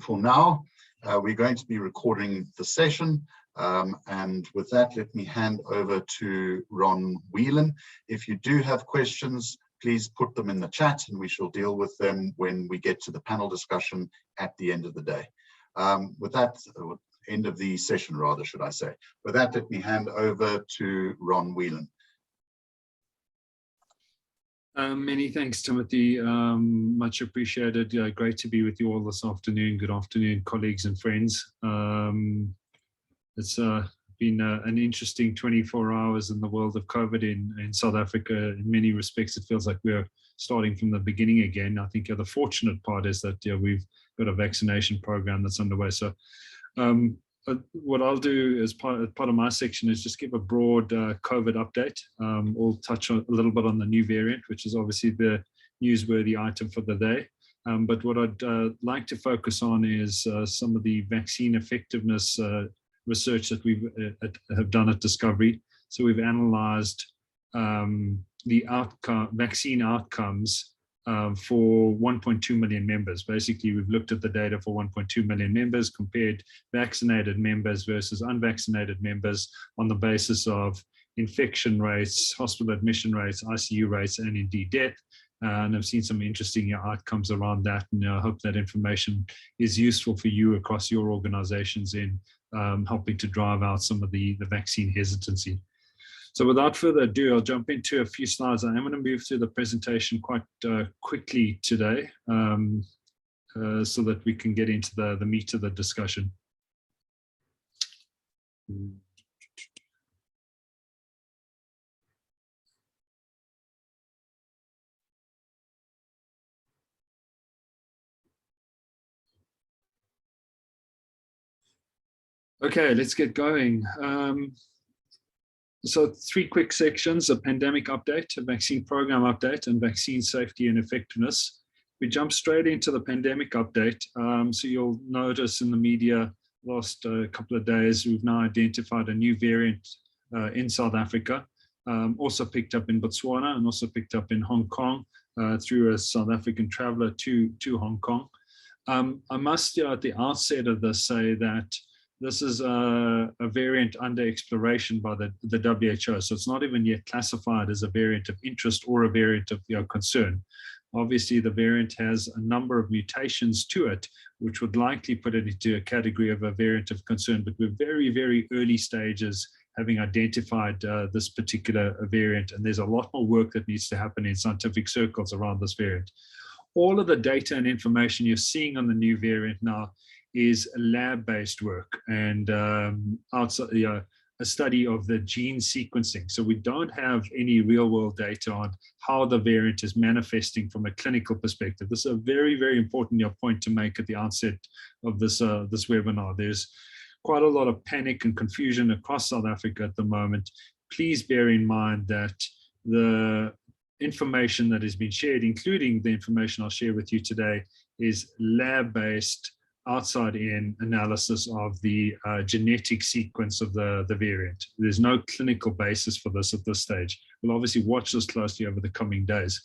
for now, we're going to be recording the session. And with that, let me hand over to Ron Whelan. If you do have questions, please put them in the chat and we shall deal with them when we get to the panel discussion at the end of the day. With that, end of the session rather, should I say. With that, let me hand over to Ron Whelan. Many thanks, Timothy. Much appreciated. Great to be with you all this afternoon. Good afternoon, colleagues and friends. It's been an interesting 24 hours in the world of COVID in South Africa. In many respects, it feels like we're starting from the beginning again. I think the fortunate part is that we've got a vaccination program that's underway. So what I'll do as part of my section is just give a broad COVID update. We'll touch a little bit on the new variant, which is obviously the newsworthy item for the day. But what I'd like to focus on is some of the vaccine effectiveness research that we have done at Discovery. So we've analyzed the vaccine outcomes for 1.2 million members. Basically, we've looked at the data for 1.2 million members, compared vaccinated members versus unvaccinated members on the basis of infection rates, hospital admission rates, ICU rates, and indeed death. And I've seen some interesting outcomes around that, and I hope that information is useful for you across your organizations in helping to drive out some of the vaccine hesitancy. So without further ado, I'll jump into a few slides. I am going to move through the presentation quite quickly today so that we can get into the meat of the discussion. Okay, let's get going. So 3 quick sections: a pandemic update, a vaccine program update, and vaccine safety and effectiveness. We jump straight into the pandemic update. So you'll notice in the media last couple of days, we've now identified a new variant in South Africa, also picked up in Botswana and also picked up in Hong Kong through a South African traveler to Hong Kong. I must at the outset of this say that this is a variant under exploration by the WHO, so it's not even yet classified as a variant of interest or a variant of concern. Obviously, the variant has a number of mutations to it, which would likely put it into a category of a variant of concern, but we're very, very early stages having identified this particular variant, and there's a lot more work that needs to happen in scientific circles around this variant. All of the data and information you're seeing on the new variant now is lab-based work and outside, a study of the gene sequencing. So we don't have any real-world data on how the variant is manifesting from a clinical perspective. This is a very, very important point to make at the outset of this webinar. There's quite a lot of panic and confusion across South Africa at the moment. Please bear in mind that the information that has been shared, including the information I'll share with you today, is lab-based, outside-in analysis of the genetic sequence of the variant. There's no clinical basis for this at this stage. We'll obviously watch this closely over the coming days.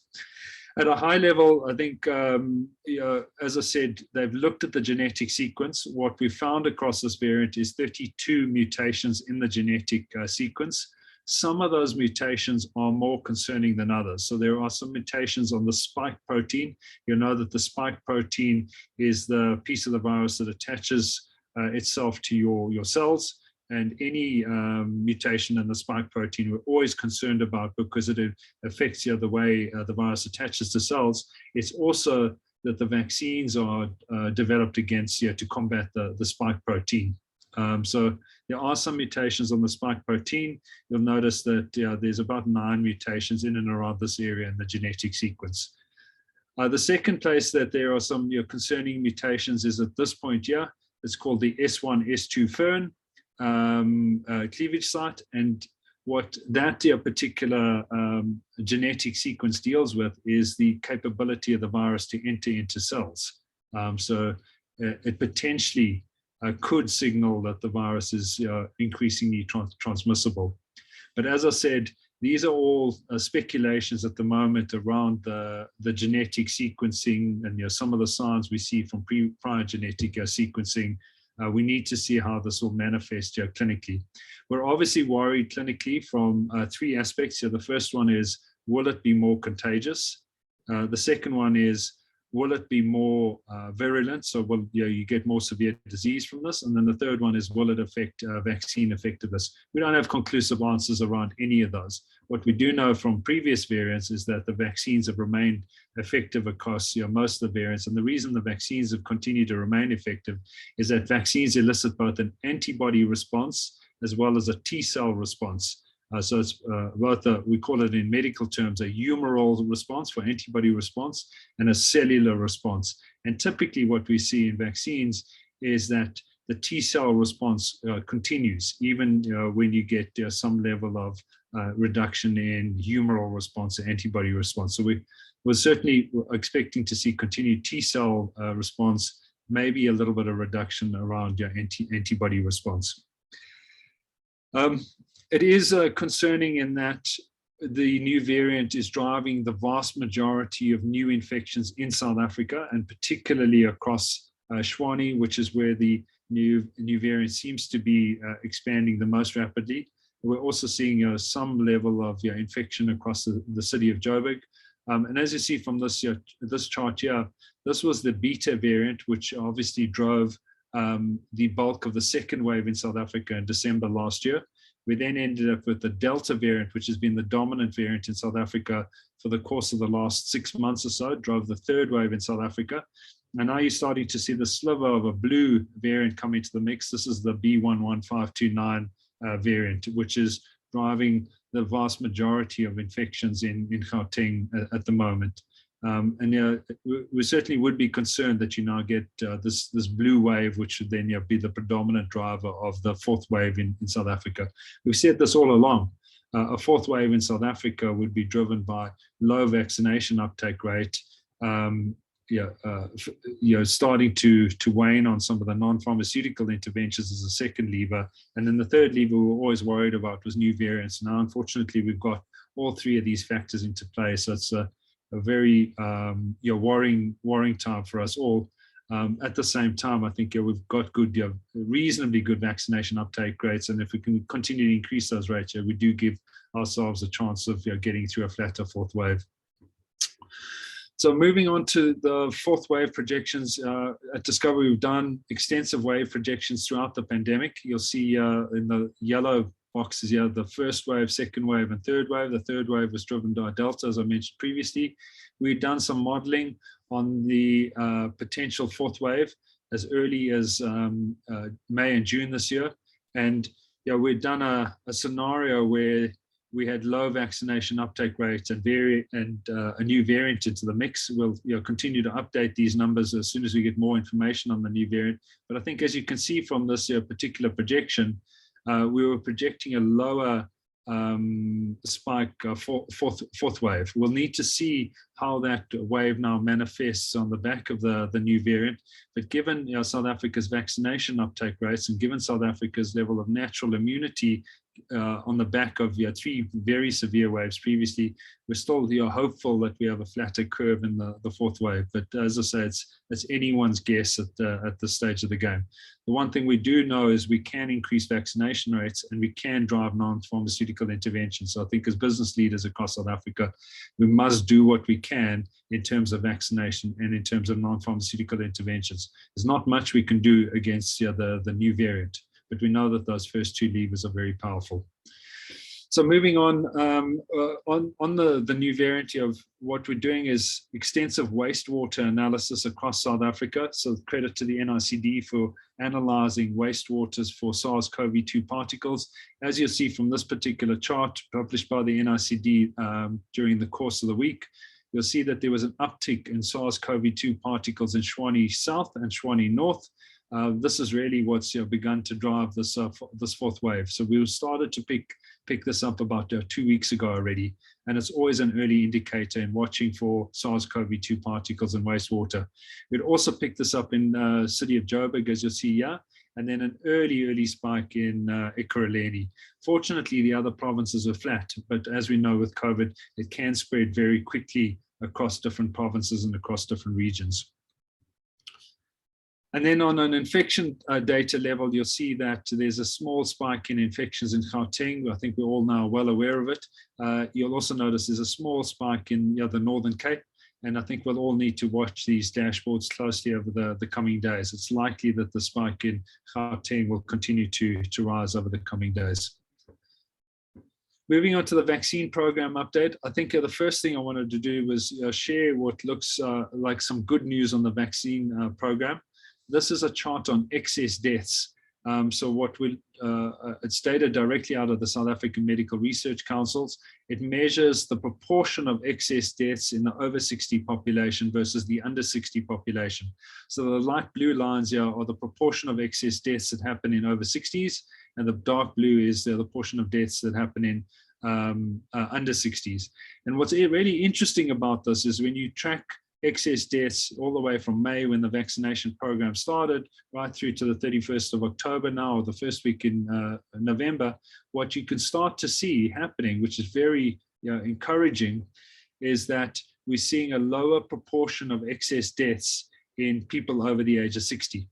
At a high level, I think, as I said, they've looked at the genetic sequence. What we found across this variant is 32 mutations in the genetic sequence. Some of those mutations are more concerning than others. So there are some mutations on the spike protein. You know that the spike protein is the piece of the virus that attaches itself to your cells. And any mutation in the spike protein we're always concerned about because it affects the way the virus attaches to cells. It's also that the vaccines are developed against to combat the spike protein. So there are some mutations on the spike protein. You'll notice that there's about 9 mutations in and around this area in the genetic sequence. The second place that there are some concerning mutations is at this point here. It's called the S1, S2 fern cleavage site. And what that particular genetic sequence deals with is the capability of the virus to enter into cells. So it potentially could signal that the virus is increasingly transmissible. But as I said, these are all speculations at the moment around the genetic sequencing and some of the signs we see from prior genetic sequencing. We need to see how this will manifest clinically. We're obviously worried clinically from three aspects here. The first one is, will it be more contagious? The second one is, will it be more virulent? So will you get more severe disease from this? And then the third one is, will it affect vaccine effectiveness? We don't have conclusive answers around any of those. What we do know from previous variants is that the vaccines have remained effective across most of the variants. And the reason the vaccines have continued to remain effective is that vaccines elicit both an antibody response as well as a T-cell response. So it's both we call it in medical terms, a humoral response for antibody response and a cellular response. And typically what we see in vaccines is that the T-cell response continues, even when you get some level of reduction in humoral response and antibody response. So we're certainly expecting to see continued T-cell response, maybe a little bit of reduction around antibody response. It is concerning in that the new variant is driving the vast majority of new infections in South Africa, and particularly across Tshwane, which is where the new variant seems to be expanding the most rapidly. We're also seeing some level of infection across the city of Joburg. And as you see from this chart here, this was the beta variant, which obviously drove the bulk of the second wave in South Africa in December last year. We then ended up with the Delta variant, which has been the dominant variant in South Africa for the course of the last 6 months or so, drove the third wave in South Africa. And now you're starting to see the sliver of a blue variant come into the mix. This is the B4SA variant, which is driving the vast majority of infections in Gauteng at the moment. And we certainly would be concerned that you now get this blue wave, which should then be the predominant driver of the fourth wave in South Africa. We've said this all along. A fourth wave in South Africa would be driven by low vaccination uptake rate, starting to wane on some of the non-pharmaceutical interventions as a second lever. And then the third lever we were always worried about was new variants. Now, unfortunately, we've got all three of these factors into play. So it's a very worrying time for us all. At the same time, I think we've got reasonably good vaccination uptake rates, and if we can continue to increase those rates, we do give ourselves a chance of getting through a flatter fourth wave. So moving on to the fourth wave projections, at Discovery, we've done extensive wave projections throughout the pandemic. You'll see in the yellow boxes here, the first wave, second wave, and third wave. The third wave was driven by Delta, as I mentioned previously. We've done some modeling on the potential fourth wave as early as May and June this year. And we've done a scenario where we had low vaccination uptake rates and a new variant into the mix. We'll continue to update these numbers as soon as we get more information on the new variant. But I think, as you can see from this particular projection, we were projecting a lower spike fourth wave. We'll need to see how that wave now manifests on the back of the new variant. But given South Africa's vaccination uptake rates, and given South Africa's level of natural immunity on the back of three very severe waves previously, we're still hopeful that we have a flatter curve in the fourth wave. But as I say, it's anyone's guess at this stage of the game. The one thing we do know is we can increase vaccination rates and we can drive non-pharmaceutical interventions. So I think as business leaders across South Africa, we must do what we can in terms of vaccination and in terms of non-pharmaceutical interventions. There's not much we can do against the new variant, but we know that those first two levers are very powerful. So moving on the new variant of what we're doing is extensive wastewater analysis across South Africa. So credit to the NICD for analyzing wastewaters for SARS-CoV-2 particles. As you'll see from this particular chart published by the NICD during the course of the week, you'll see that there was an uptick in SARS-CoV-2 particles in Tshwane South and Tshwane North. This is really what's begun to drive this fourth wave. So we started to pick this up about 2 weeks ago already, and it's always an early indicator in watching for SARS-CoV-2 particles in wastewater. We'd also picked this up in the city of Joburg, as you'll see here, and then an early spike in Ekurhuleni. Fortunately, the other provinces were flat, but as we know with COVID, it can spread very quickly across different provinces and across different regions. And then on an infection data level, you'll see that there's a small spike in infections in Gauteng. I think we're all now well aware of it. You'll also notice there's a small spike in the Northern Cape. And I think we'll all need to watch these dashboards closely over the coming days. It's likely that the spike in Gauteng will continue to rise over the coming days. Moving on to the vaccine program update, I think the first thing I wanted to do was share what looks like some good news on the vaccine program. This is a chart on excess deaths. So what it's data directly out of the South African Medical Research Councils. It measures the proportion of excess deaths in the over 60 population versus the under 60 population. So the light blue lines here are the proportion of excess deaths that happen in over 60s, and the dark blue is the portion of deaths that happen in under 60s. And what's really interesting about this is when you track excess deaths all the way from May when the vaccination program started right through to the 31st of October now, or the first week in November, what you can start to see happening, which is very encouraging, is that we're seeing a lower proportion of excess deaths in people over the age of 60.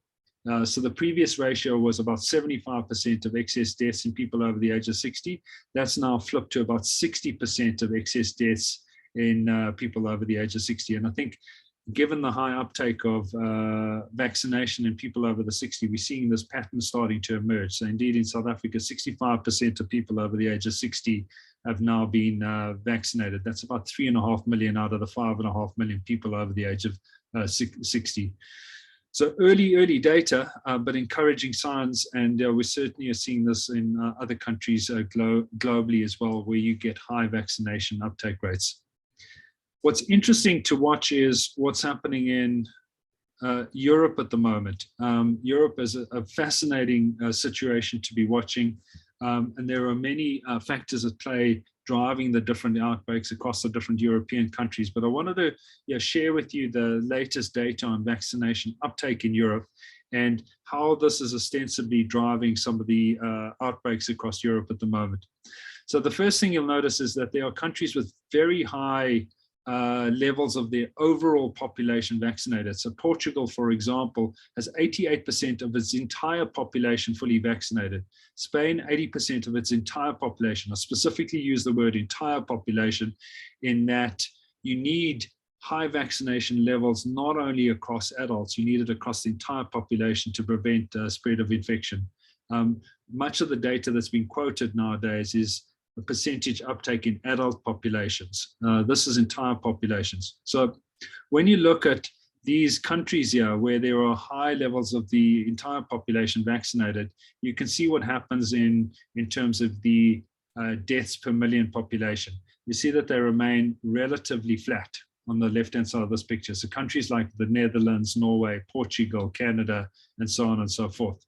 So the previous ratio was about 75% of excess deaths in people over the age of 60. That's now flipped to about 60% of excess deaths in people over the age of 60. And I think given the high uptake of vaccination in people over the 60, we're seeing this pattern starting to emerge. So indeed in South Africa, 65% of people over the age of 60 have now been vaccinated. That's about 3.5 million out of the 5.5 million people over the age of 60. So early data, but encouraging signs, and we certainly are seeing this in other countries globally as well, where you get high vaccination uptake rates. What's interesting to watch is what's happening in Europe at the moment. Europe is a fascinating situation to be watching, and there are many factors at play driving the different outbreaks across the different European countries. But I wanted to share with you the latest data on vaccination uptake in Europe and how this is ostensibly driving some of the outbreaks across Europe at the moment. So the first thing you'll notice is that there are countries with very high levels of their overall population vaccinated. So Portugal, for example, has 88% of its entire population fully vaccinated. Spain, 80% of its entire population. I specifically use the word entire population in that you need high vaccination levels not only across adults, you need it across the entire population to prevent spread of infection. Much of the data that's been quoted nowadays is the percentage uptake in adult populations. This is entire populations. So when you look at these countries here where there are high levels of the entire population vaccinated, you can see what happens in terms of the deaths per million population. You see that they remain relatively flat on the left-hand side of this picture. So countries like the Netherlands, Norway, Portugal, Canada, and so on and so forth.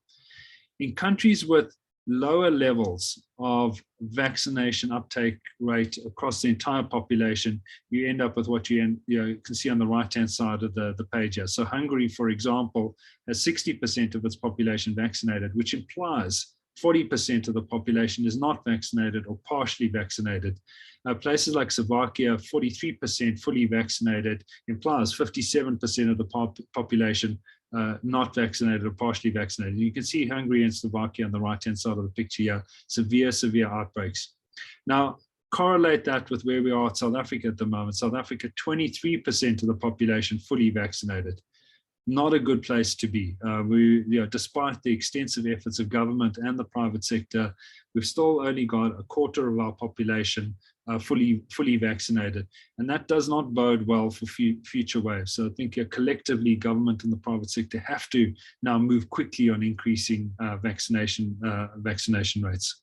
In countries with lower levels of vaccination uptake rate across the entire population, you end up with what you can see on the right-hand side of the page here. So Hungary, for example, has 60% of its population vaccinated, which implies 40% of the population is not vaccinated or partially vaccinated. Places like Slovakia, 43% fully vaccinated, implies 57% of the population not vaccinated or partially vaccinated. You can see Hungary and Slovakia on the right-hand side of the picture here, severe outbreaks. Now, correlate that with where we are at South Africa at the moment. South Africa, 23% of the population fully vaccinated. Not a good place to be. Despite the extensive efforts of government and the private sector, we've still only got a quarter of our population fully vaccinated, and that does not bode well for future waves. So I think collectively, government and the private sector have to now move quickly on increasing vaccination rates.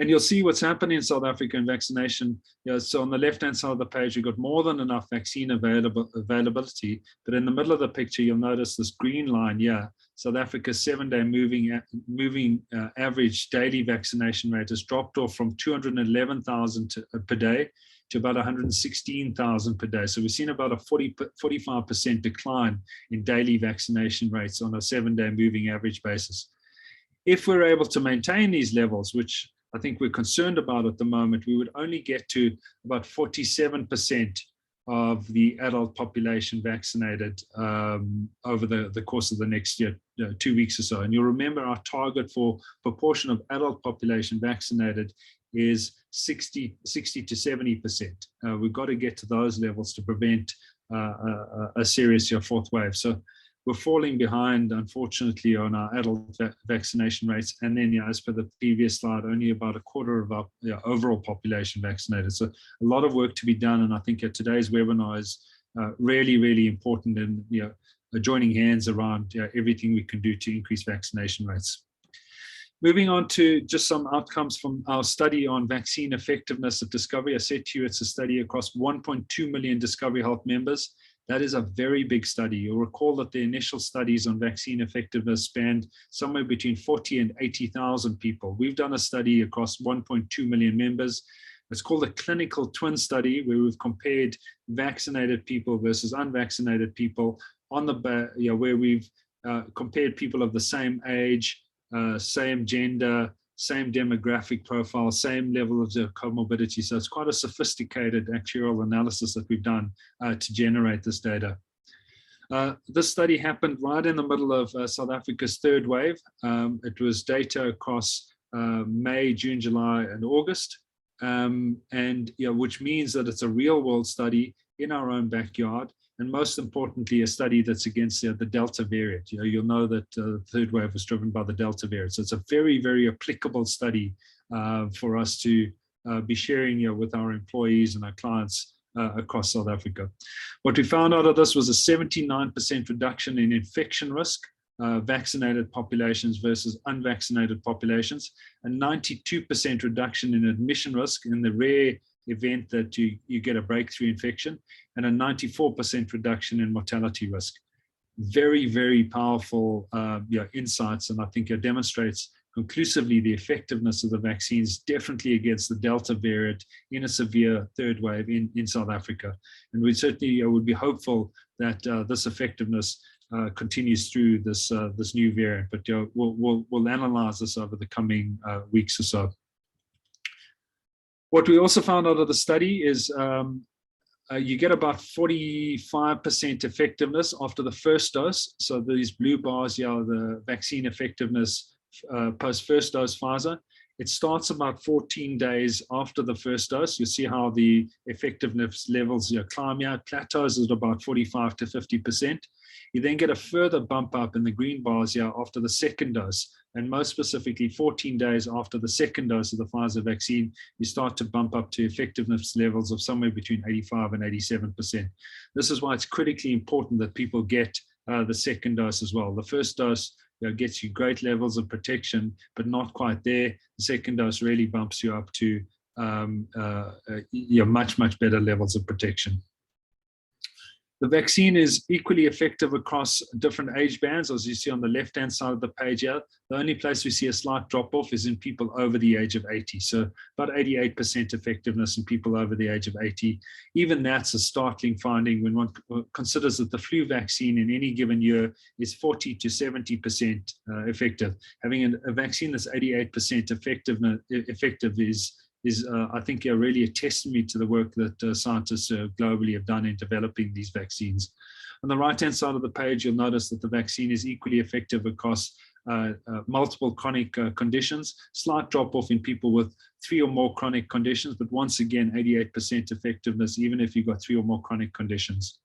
And you'll see what's happening in South Africa in vaccination. So on the left-hand side of the page, you've got more than enough vaccine availability. But in the middle of the picture, you'll notice this green line here. South Africa's 7-day moving average daily vaccination rate has dropped off from 211,000 per day to about 116,000 per day. So we've seen about a 45% decline in daily vaccination rates on a 7-day moving average basis. If we're able to maintain these levels, which I think we're concerned about at the moment, we would only get to about 47% of the adult population vaccinated over the course of the next year, 2 weeks or so. And you'll remember our target for proportion of adult population vaccinated is 60 to 70%. We've got to get to those levels to prevent a serious fourth wave. So we're falling behind, unfortunately, on our adult vaccination rates. And then, as per the previous slide, only about a quarter of our overall population vaccinated. So a lot of work to be done. And I think today's webinar is really, really important in joining hands around everything we can do to increase vaccination rates. Moving on to just some outcomes from our study on vaccine effectiveness at Discovery. I said to you, it's a study across 1.2 million Discovery Health members. That is a very big study. You'll recall that the initial studies on vaccine effectiveness spanned somewhere between 40 and 80,000 people. We've done a study across 1.2 million members. It's called a clinical twin study, where we've compared vaccinated people versus unvaccinated people on the where we've compared people of the same age, same gender, same demographic profile, same level of comorbidity. So it's quite a sophisticated actuarial analysis that we've done to generate this data. This study happened right in the middle of South Africa's third wave. It was data across May, June, July, and August, which means that it's a real-world study in our own backyard. And most importantly, a study that's against the Delta variant. You'll know that the third wave was driven by the Delta variant. So it's a very, very applicable study for us to be sharing with our employees and our clients across South Africa. What we found out of this was a 79% reduction in infection risk, vaccinated populations versus unvaccinated populations, a 92% reduction in admission risk in the rare event that you get a breakthrough infection, and a 94% reduction in mortality risk. Very, very powerful insights, and I think it demonstrates conclusively the effectiveness of the vaccines, definitely against the Delta variant in a severe third wave in South Africa. And we certainly would be hopeful that this effectiveness continues through this new variant, but we'll analyze this over the coming weeks or so. What we also found out of the study is you get about 45% effectiveness after the first dose. So these blue bars here are the vaccine effectiveness post first dose Pfizer. It starts about 14 days after the first dose. You see how the effectiveness levels climb here. It plateaus at about 45 to 50%. You then get a further bump up in the green bars here after the second dose. And most specifically, 14 days after the second dose of the Pfizer vaccine, you start to bump up to effectiveness levels of somewhere between 85 and 87%. This is why it's critically important that people get the second dose as well. The first dose gets you great levels of protection, but not quite there. The second dose really bumps you up to much, much better levels of protection. The vaccine is equally effective across different age bands, as you see on the left-hand side of the page here. The only place we see a slight drop-off is in people over the age of 80. So about 88% effectiveness in people over the age of 80. Even that's a startling finding when one considers that the flu vaccine in any given year is 40 to 70% effective. Having a vaccine that's 88% effective is I think really a testimony to the work that scientists globally have done in developing these vaccines. On the right-hand side of the page, you'll notice that the vaccine is equally effective across multiple chronic conditions. Slight drop-off in people with 3 or more chronic conditions, but once again, 88% effectiveness, even if you've got 3 or more chronic conditions.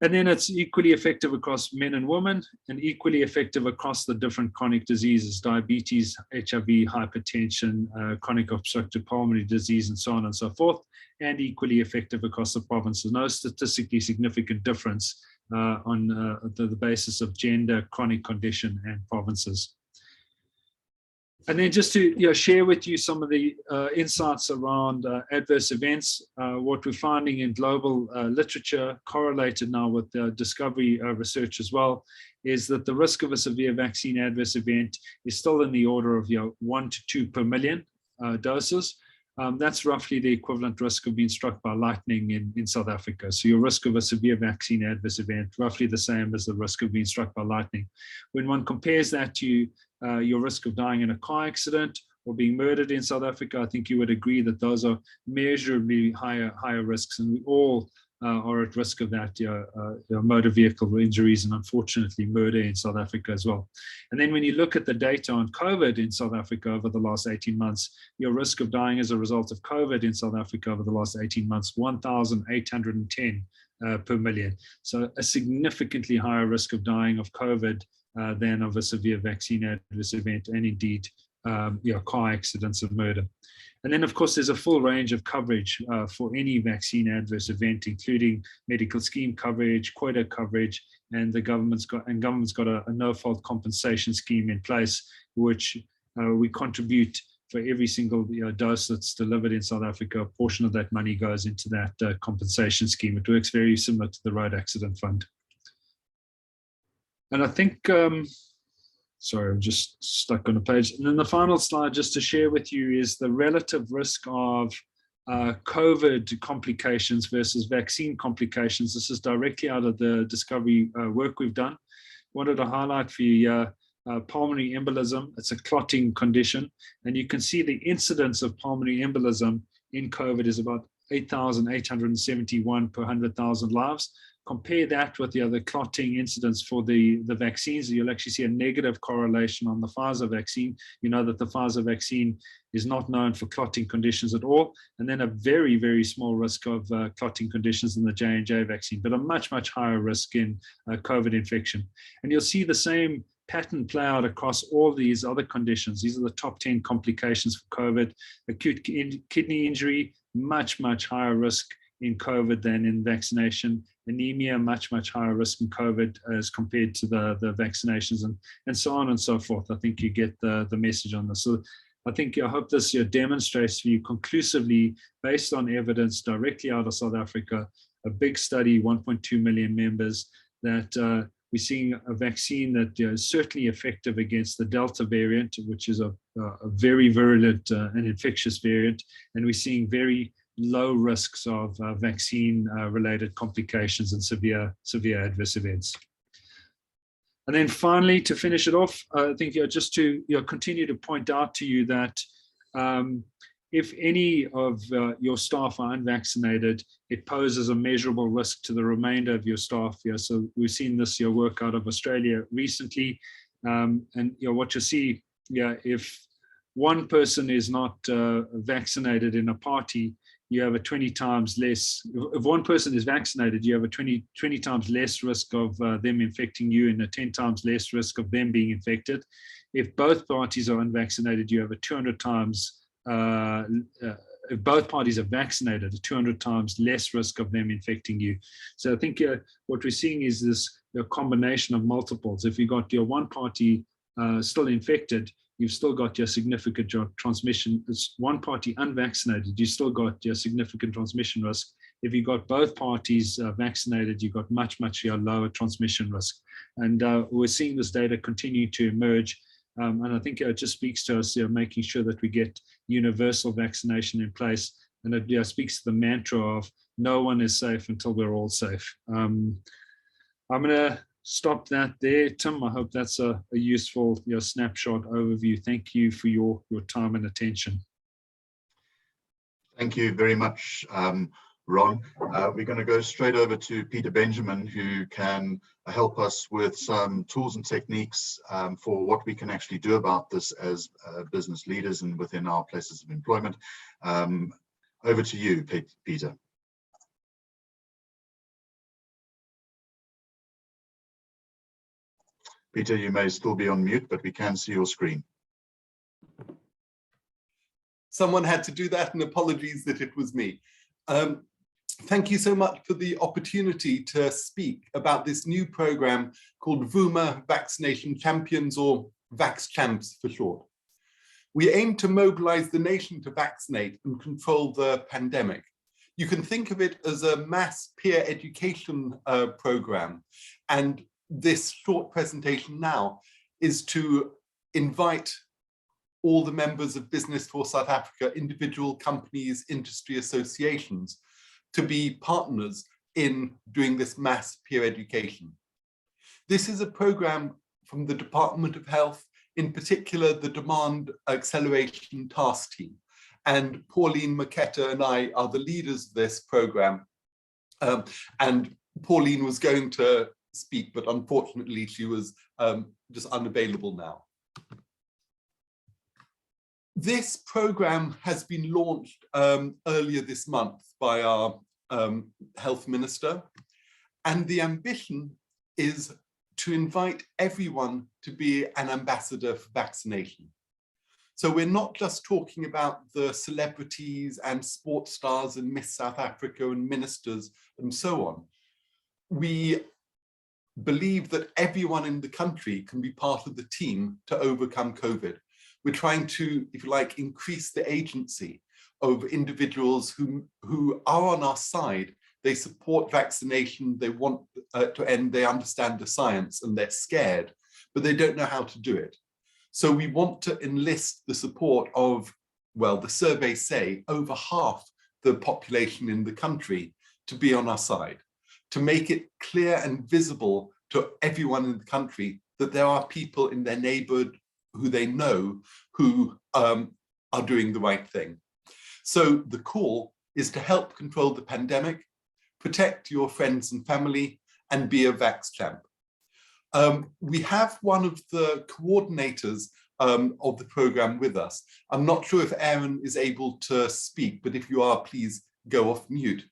And then it's equally effective across men and women, and equally effective across the different chronic diseases, diabetes, HIV, hypertension, chronic obstructive pulmonary disease, and so on and so forth, and equally effective across the provinces. No statistically significant difference on the basis of gender, chronic condition, and provinces. And then just to share with you some of the insights around adverse events, what we're finding in global literature, correlated now with discovery research as well, is that the risk of a severe vaccine adverse event is still in the order of 1 to 2 per million doses. That's roughly the equivalent risk of being struck by lightning in South Africa. So your risk of a severe vaccine adverse event, roughly the same as the risk of being struck by lightning. When one compares that to your risk of dying in a car accident or being murdered in South Africa, I think you would agree that those are measurably higher risks, and we all are at risk of that motor vehicle injuries and unfortunately murder in South Africa as well. And then when you look at the data on COVID in South Africa over the last 18 months, your risk of dying as a result of COVID in South Africa over the last 18 months, 1,810 per million. So a significantly higher risk of dying of COVID than of a severe vaccine adverse event, and indeed car accidents of murder. And then, of course, there's a full range of coverage for any vaccine adverse event, including medical scheme coverage, quota coverage, and the government's got a no-fault compensation scheme in place, which we contribute for every single dose that's delivered in South Africa. A portion of that money goes into that compensation scheme. It works very similar to the Road Accident Fund. And I think, sorry, I'm just stuck on a page. And then the final slide just to share with you is the relative risk of COVID complications versus vaccine complications. This is directly out of the discovery work we've done. Wanted to highlight for you pulmonary embolism. It's a clotting condition. And you can see the incidence of pulmonary embolism in COVID is about 8,871 per 100,000 lives. Compare that with the other clotting incidence for the vaccines. You'll actually see a negative correlation on the Pfizer vaccine. You know that the Pfizer vaccine is not known for clotting conditions at all, and then a very, very small risk of clotting conditions in the J&J vaccine, but a much, much higher risk in COVID infection. And you'll see the same pattern play out across all these other conditions. These are the top 10 complications for COVID. Acute kidney injury, much, much higher risk in COVID than in vaccination. Anemia, much, much higher risk in COVID as compared to the vaccinations, and so on and so forth. I think you get the message on this. So I hope this demonstrates for you conclusively, based on evidence directly out of South Africa, a big study, 1.2 million members, that we're seeing a vaccine that is certainly effective against the Delta variant, which is a very virulent and infectious variant, and we're seeing very low risks of vaccine-related complications and severe adverse events. And then finally, to finish it off, I think just to continue to point out to you that if any of your staff are unvaccinated, it poses a measurable risk to the remainder of your staff. So we've seen this work out of Australia recently, and what you see, if one person is not vaccinated in a party, you have a 20 times less. If one person is vaccinated, you have a 20 times less risk of them infecting you and a 10 times less risk of them being infected. If both parties are unvaccinated, you have a 200 times, if both parties are vaccinated, a 200 times less risk of them infecting you. So I think what we're seeing is this combination of multiples. If you've got your one party still infected, you've still got your significant transmission. It's one party unvaccinated, you still got your significant transmission risk. If you got both parties vaccinated, you've got much, much lower transmission risk. And we're seeing this data continue to emerge. And I think it just speaks to us making sure that we get universal vaccination in place. And it speaks to the mantra of no one is safe until we're all safe. I'm going to stop that there, Tim. I hope that's a useful snapshot overview. Thank you for your time and attention. Thank you very much, Ron. We're going to go straight over to Peter Benjamin, who can help us with some tools and techniques for what we can actually do about this as business leaders and within our places of employment. Over to you, Peter. Peter, you may still be on mute, but we can see your screen. Someone had to do that, and apologies that it was me. Thank you so much for the opportunity to speak about this new program called VUMA Vaccination Champions, or VaxChamps for short. We aim to mobilize the nation to vaccinate and control the pandemic. You can think of it as a mass peer education program. And this short presentation now is to invite all the members of Business for South Africa, individual companies, industry associations, to be partners in doing this mass peer education. This is a program from the Department of Health, in particular the Demand Acceleration Task Team. And Pauline Maketa and I are the leaders of this program. And Pauline was going to speak, but unfortunately she was just unavailable now. This program has been launched earlier this month by our health minister, and the ambition is to invite everyone to be an ambassador for vaccination. So we're not just talking about the celebrities and sports stars and Miss South Africa and ministers and so on. We believe that everyone in the country can be part of the team to overcome COVID. We're trying to, if you like, increase the agency of individuals who are on our side. They support vaccination, they want to end, they understand the science, and they're scared, but they don't know how to do it. So we want to enlist the support of, well, the surveys say over half the population in the country to be on our side, to make it clear and visible to everyone in the country that there are people in their neighborhood who they know who are doing the right thing. So the call is to help control the pandemic, protect your friends and family, and be a Vax champ. We have one of the coordinators of the program with us. I'm not sure if Aaron is able to speak, but if you are, please go off mute.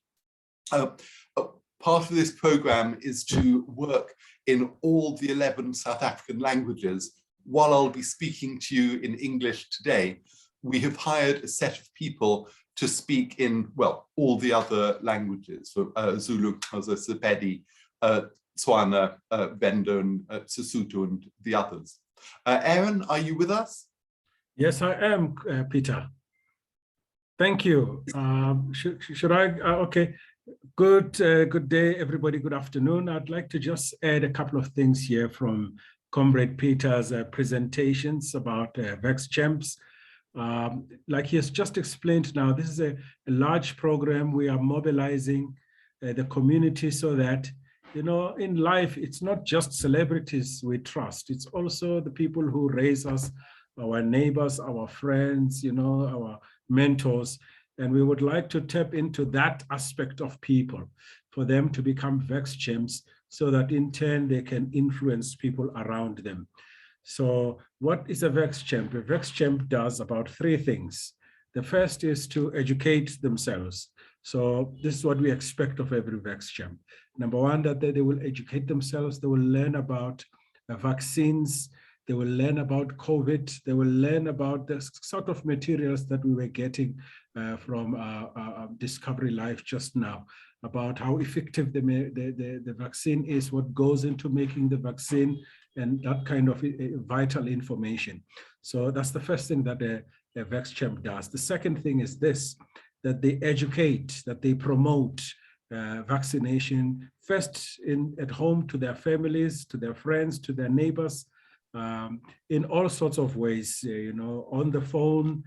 Part of this program is to work in all the 11 South African languages. While I'll be speaking to you in English today, we have hired a set of people to speak in, well, all the other languages, so Zulu, Sepedi, Tswana, Venda, and Sesotho, and the others. Aaron, are you with us? Yes, I am, Peter. Thank you. Should I? Okay. Good day, everybody. Good afternoon. I'd like to just add a couple of things here from Comrade Peter's presentations about Vax Champs. Like he has just explained now, this is a large program. We are mobilizing the community so that, you know, in life, it's not just celebrities we trust. It's also the people who raise us, our neighbors, our friends, you know, our mentors. And we would like to tap into that aspect of people for them to become Vax champs so that in turn they can influence people around them. So what is a Vax champ? A Vax champ does about 3 things. The first is to educate themselves. So this is what we expect of every Vax champ. Number 1, that they will educate themselves. They will learn about vaccines. They will learn about COVID. They will learn about the sort of materials that we were getting from Discovery Life just now, about how effective the vaccine is, what goes into making the vaccine, and that kind of vital information. So that's the first thing that a Vax champ does. The second thing is this, that they educate, that they promote vaccination, first at home to their families, to their friends, to their neighbors, in all sorts of ways, you know, on the phone,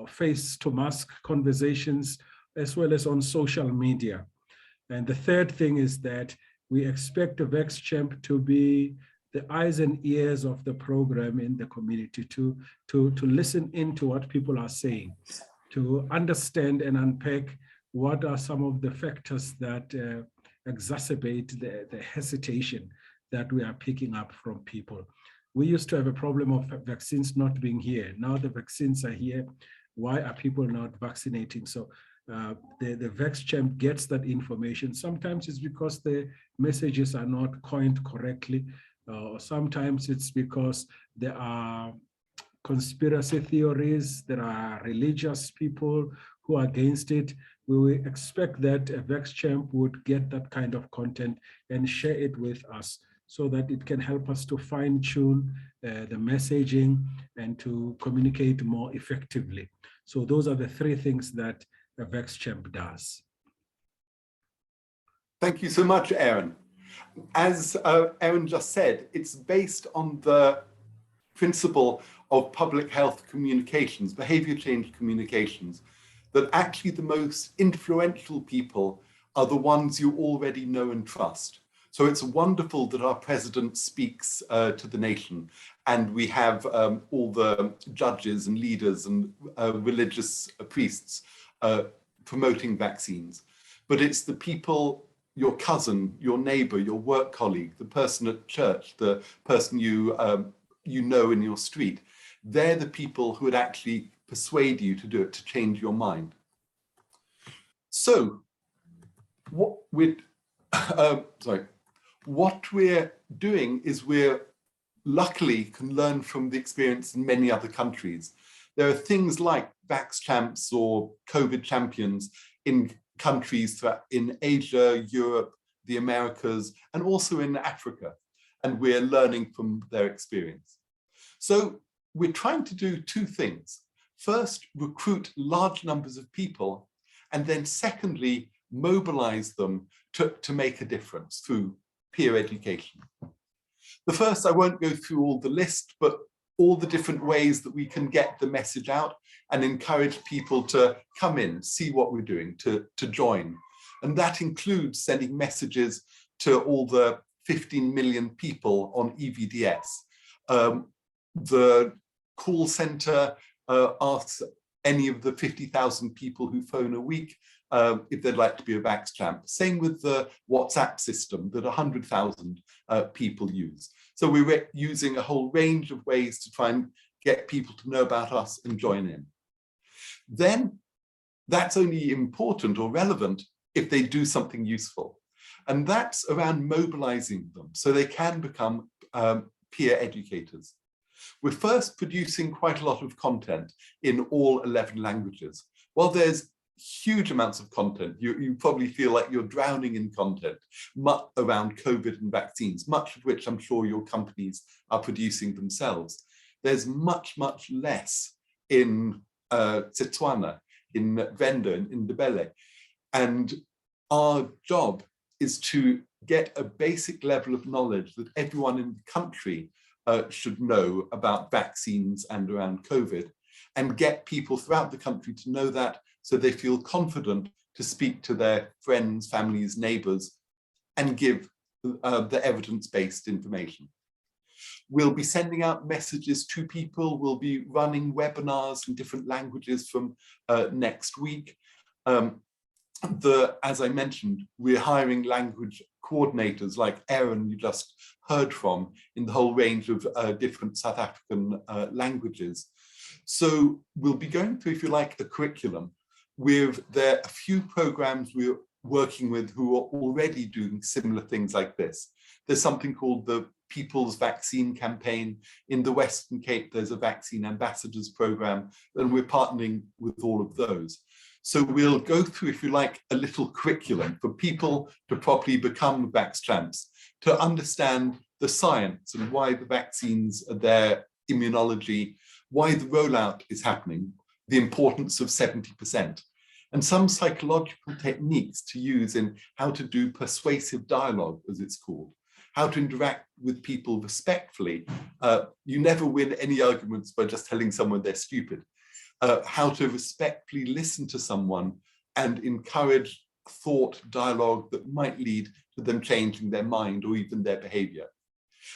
face-to-mask conversations, as well as on social media. And the third thing is that we expect a Vax champ to be the eyes and ears of the program in the community, to listen into what people are saying, to understand and unpack what are some of the factors that exacerbate the hesitation that we are picking up from people. We used to have a problem of vaccines not being here. Now the vaccines are here. Why are people not vaccinating? So the Vax champ gets that information. Sometimes it's because the messages are not coined correctly. Sometimes it's because there are conspiracy theories, there are religious people who are against it. We will expect that a Vax champ would get that kind of content and share it with us so that it can help us to fine-tune the messaging and to communicate more effectively. So those are the three things that the VaxChamp does. Thank you so much, Aaron. As Aaron just said, it's based on the principle of public health communications, behavior change communications, that actually the most influential people are the ones you already know and trust. So it's wonderful that our president speaks to the nation, and we have all the judges and leaders and religious priests promoting vaccines. But it's the people, your cousin, your neighbor, your work colleague, the person at church, the person you know in your street. They're the people who would actually persuade you to do it, to change your mind. So what we're doing is we're luckily can learn from the experience in many other countries. There are things like VaxChamps or COVID champions in countries in Asia, Europe, the Americas, and also in Africa. And we're learning from their experience. So we're trying to do two things. First, recruit large numbers of people, and then secondly, mobilize them to make a difference through peer education. The first, I won't go through all the list, but all the different ways that we can get the message out and encourage people to come in, see what we're doing, to join. And that includes sending messages to all the 15 million people on EVDS. The call center asks any of the 50,000 people who phone a week if they'd like to be a VaxChamp. Same with the WhatsApp system that 100,000 people use. So we're using a whole range of ways to try and get people to know about us and join in. Then that's only important or relevant if they do something useful. And that's around mobilizing them so they can become peer educators. We're first producing quite a lot of content in all 11 languages. While there's huge amounts of content, you probably feel like you're drowning in content around COVID and vaccines, much of which I'm sure your companies are producing themselves. There's much, much less in Setswana, in Venda, in Ndebele. And our job is to get a basic level of knowledge that everyone in the country should know about vaccines and around COVID, and get people throughout the country to know that so they feel confident to speak to their friends, families, neighbors, and give the evidence-based information. We'll be sending out messages to people. We'll be running webinars in different languages from next week. As I mentioned, we're hiring language coordinators like Aaron you just heard from in the whole range of different South African languages. So we'll be going through, if you like, a curriculum with a few programs we're working with who are already doing similar things like this. There's something called the People's Vaccine Campaign. In the Western Cape, there's a Vaccine Ambassadors program, and we're partnering with all of those. So we'll go through, if you like, a little curriculum for people to properly become VaxChamps, to understand the science and why the vaccines are there, immunology, why the rollout is happening, the importance of 70%, and some psychological techniques to use in how to do persuasive dialogue, as it's called, how to interact with people respectfully. You never win any arguments by just telling someone they're stupid. How to respectfully listen to someone and encourage thought, dialogue that might lead to them changing their mind or even their behavior.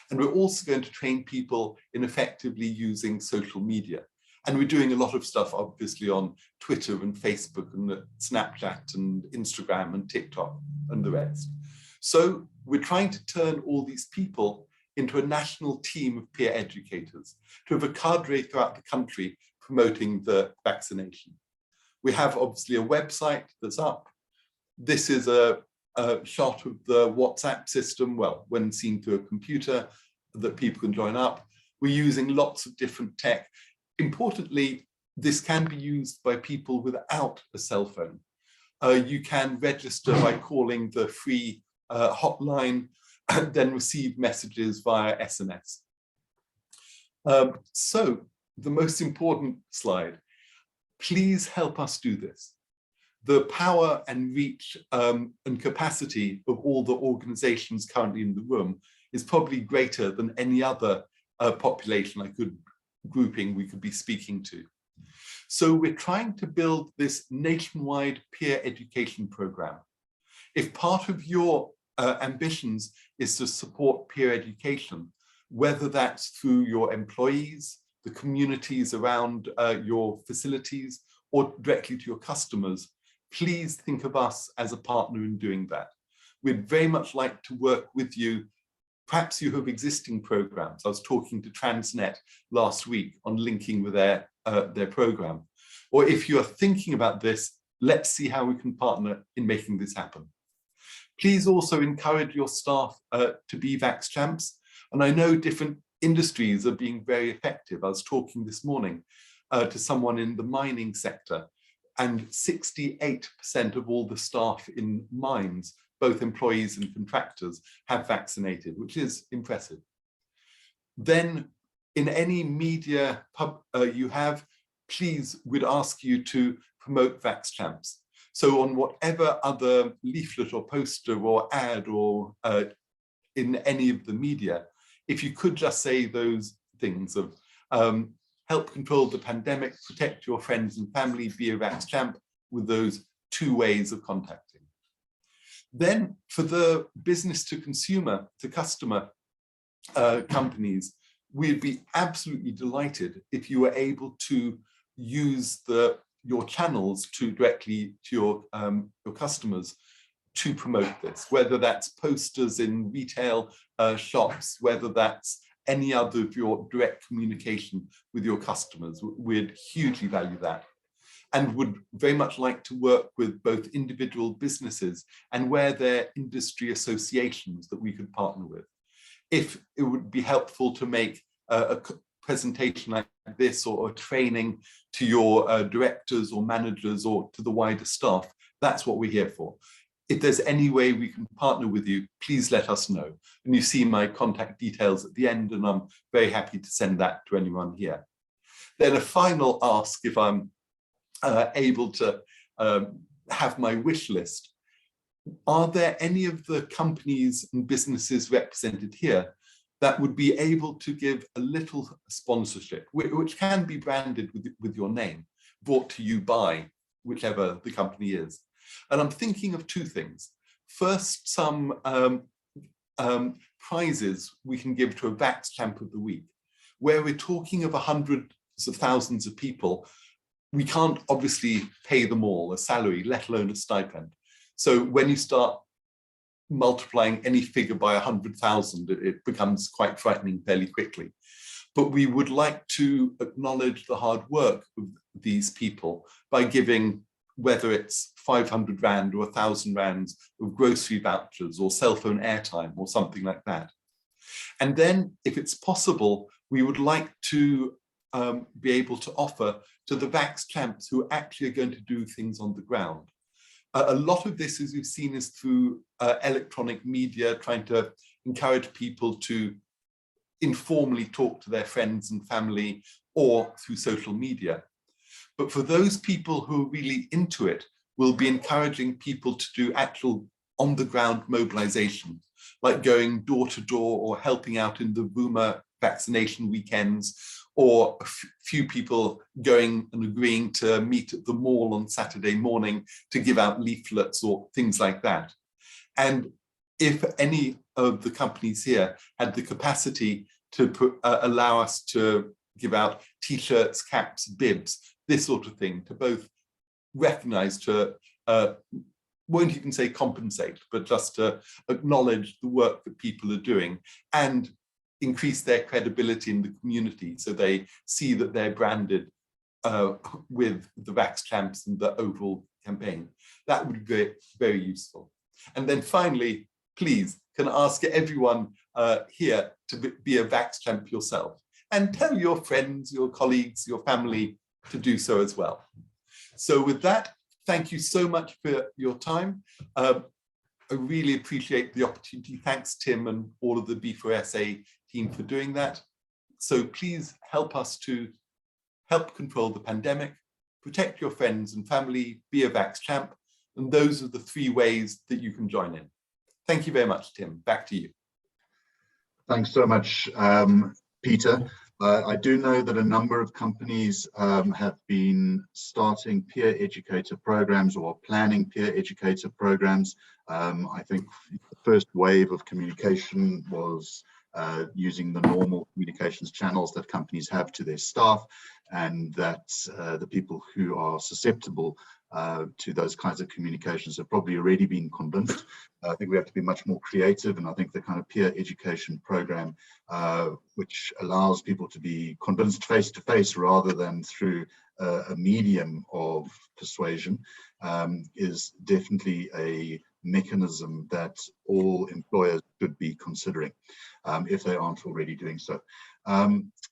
And we're also going to train people in effectively using social media. And we're doing a lot of stuff, obviously, on Twitter and Facebook and Snapchat and Instagram and TikTok and the rest. So we're trying to turn all these people into a national team of peer educators, to have a cadre throughout the country promoting the vaccination. We have obviously a website that's up. This is a shot of the WhatsApp system, well, when seen through a computer, that people can join up. We're using lots of different tech. Importantly, this can be used by people without a cell phone. You can register by calling the free hotline and then receive messages via SMS. So the most important slide, please help us do this. The power and reach and capacity of all the organizations currently in the room is probably greater than any other population grouping we could be speaking to. So we're trying to build this nationwide peer education program. If part of your ambitions is to support peer education, whether that's through your employees, the communities around your facilities, or directly to your customers, please think of us as a partner in doing that. We'd very much like to work with you. Perhaps you have existing programs. I was talking to Transnet last week on linking with their program. Or if you are thinking about this, let's see how we can partner in making this happen. Please also encourage your staff to be Vax champs. And I know different industries are being very effective. I was talking this morning to someone in the mining sector, and 68% of all the staff in mines, both employees and contractors, have vaccinated, which is impressive. Then in any media you have, please, we'd ask you to promote Vax champs. So on whatever other leaflet or poster or ad or in any of the media, if you could just say those things of help control the pandemic, protect your friends and family, be a Vax champ, with those 2 ways of contacting. Then for the business to consumer, to customer companies, we'd be absolutely delighted if you were able to use your channels to directly to your customers to promote this, whether that's posters in retail shops, whether that's any other of your direct communication with your customers. We'd hugely value that, and would very much like to work with both individual businesses and where there are industry associations that we could partner with. If it would be helpful to make a presentation like this or a training to your directors or managers or to the wider staff, that's what we're here for. If there's any way we can partner with you, please let us know. And you see my contact details at the end, and I'm very happy to send that to anyone here. Then a final ask, if I'm able to have my wish list. Are there any of the companies and businesses represented here that would be able to give a little sponsorship, which can be branded with your name, brought to you by whichever the company is? And I'm thinking of 2 things. First, some prizes we can give to a Vax Champ of the Week, where we're talking of hundreds of thousands of people. We can't obviously pay them all a salary, let alone a stipend. So when you start multiplying any figure by 100,000, it becomes quite frightening fairly quickly. But we would like to acknowledge the hard work of these people by giving, whether it's 500 Rand or 1,000 Rands of grocery vouchers or cell phone airtime or something like that. And then, if it's possible, we would like to be able to offer to the Vax champs who actually are going to do things on the ground. A lot of this, as you've seen, is through electronic media, trying to encourage people to informally talk to their friends and family, or through social media. But for those people who are really into it, we'll be encouraging people to do actual on-the-ground mobilization, like going door to door or helping out in the boomer vaccination weekends, or a few people going and agreeing to meet at the mall on Saturday morning to give out leaflets or things like that. And if any of the companies here had the capacity to allow us to give out t-shirts, caps, bibs, this sort of thing, to both recognize, to won't even say compensate, but just to acknowledge the work that people are doing and increase their credibility in the community, so they see that they're branded with the Vax champs and the overall campaign. That would be very, very useful. And then finally, please, can I ask everyone here to be a Vax champ yourself, and tell your friends, your colleagues, your family to do so as well. So with that, thank you so much for your time. I really appreciate the opportunity. Thanks, Tim, and all of the B4SA team for doing that. So please help us to help control the pandemic, protect your friends and family, be a Vax champ, and those are the 3 ways that you can join in. Thank you very much, Tim. Back to you. Thanks so much, Peter. I do know that a number of companies have been starting peer educator programs or planning peer educator programs. I think the first wave of communication was using the normal communications channels that companies have to their staff, and that the people who are susceptible to those kinds of communications have probably already been convinced. I think we have to be much more creative, and I think the kind of peer education program, which allows people to be convinced face to face rather than through a medium of persuasion, is definitely a mechanism that all employers should be considering, if they aren't already doing so.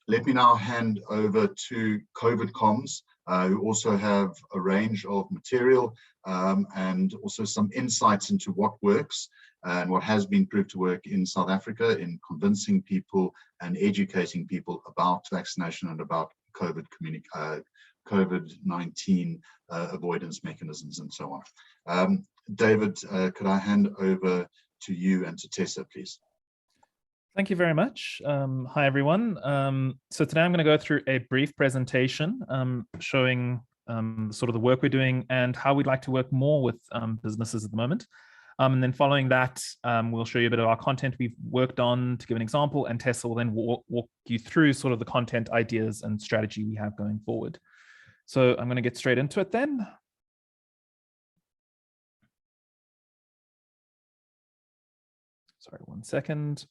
Let me now hand over to COVID Comms, who also have a range of material and also some insights into what works and what has been proved to work in South Africa in convincing people and educating people about vaccination and about COVID-19 avoidance mechanisms and so on. David, could I hand over to you and to Tessa, please? Thank you very much. Hi, everyone. So today I'm going to go through a brief presentation showing sort of the work we're doing and how we'd like to work more with businesses at the moment. And then following that, we'll show you a bit of our content we've worked on to give an example, and Tessa will then walk you through sort of the content ideas and strategy we have going forward. So I'm going to get straight into it then. Sorry, 1 second.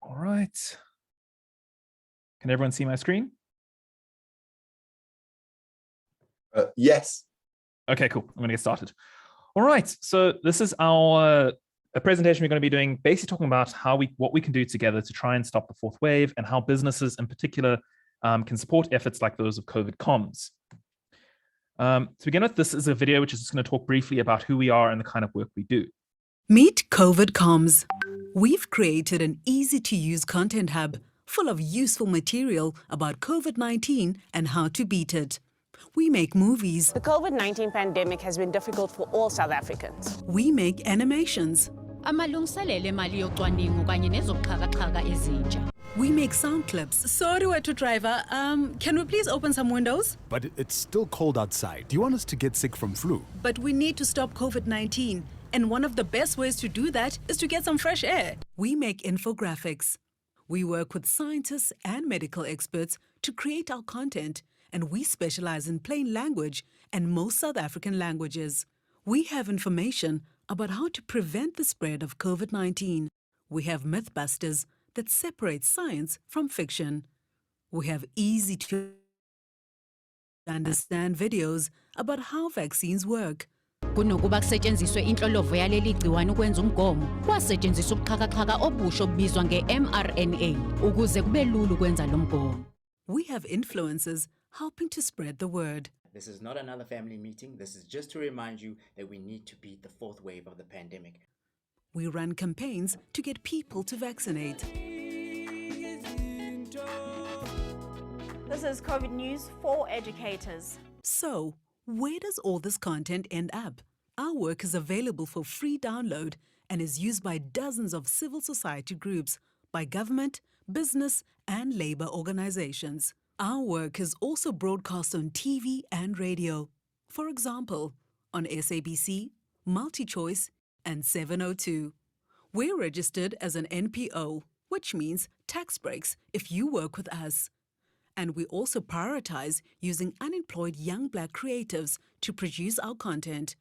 All right. Can everyone see my screen? Yes. Okay, cool. I'm going to get started. All right. So this is our a presentation we're going to be doing, basically talking about what we can do together to try and stop the 4th wave, and how businesses in particular can support efforts like those of COVID Comms. To begin with, this is a video which is just going to talk briefly about who we are and the kind of work we do. Meet COVID Comms. We've created an easy-to-use content hub full of useful material about COVID-19 and how to beat it. We make movies. The COVID-19 pandemic has been difficult for all South Africans. We make animations. We make sound clips. Sorry, Wetu driver. Can we please open some windows? But it's still cold outside. Do you want us to get sick from flu? But we need to stop COVID-19. And one of the best ways to do that is to get some fresh air. We make infographics. We work with scientists and medical experts to create our content, and we specialize in plain language and most South African languages. We have information about how to prevent the spread of COVID-19. We have mythbusters that separate science from fiction. We have easy to understand videos about how vaccines work. Kunokuba kusetshenziswe inhlolovo yaleli gciwane ukwenza umgomo, kwasetshenziswa ubuxhakaxhaka obusha obubizwa nge-mRNA ukuze kube lula ukwenza lo mgomo. We have influencers helping to spread the word. This is not another family meeting. This is just to remind you that we need to beat the 4th wave of the pandemic. We run campaigns to get people to vaccinate. This is COVID News for educators. So, where does all this content end up? Our work is available for free download and is used by dozens of civil society groups, by government, business, and labor organizations. Our work is also broadcast on TV and radio. For example, on SABC, MultiChoice, and 702. We're registered as an NPO, which means tax breaks if you work with us. And we also prioritize using unemployed young Black creatives to produce our content.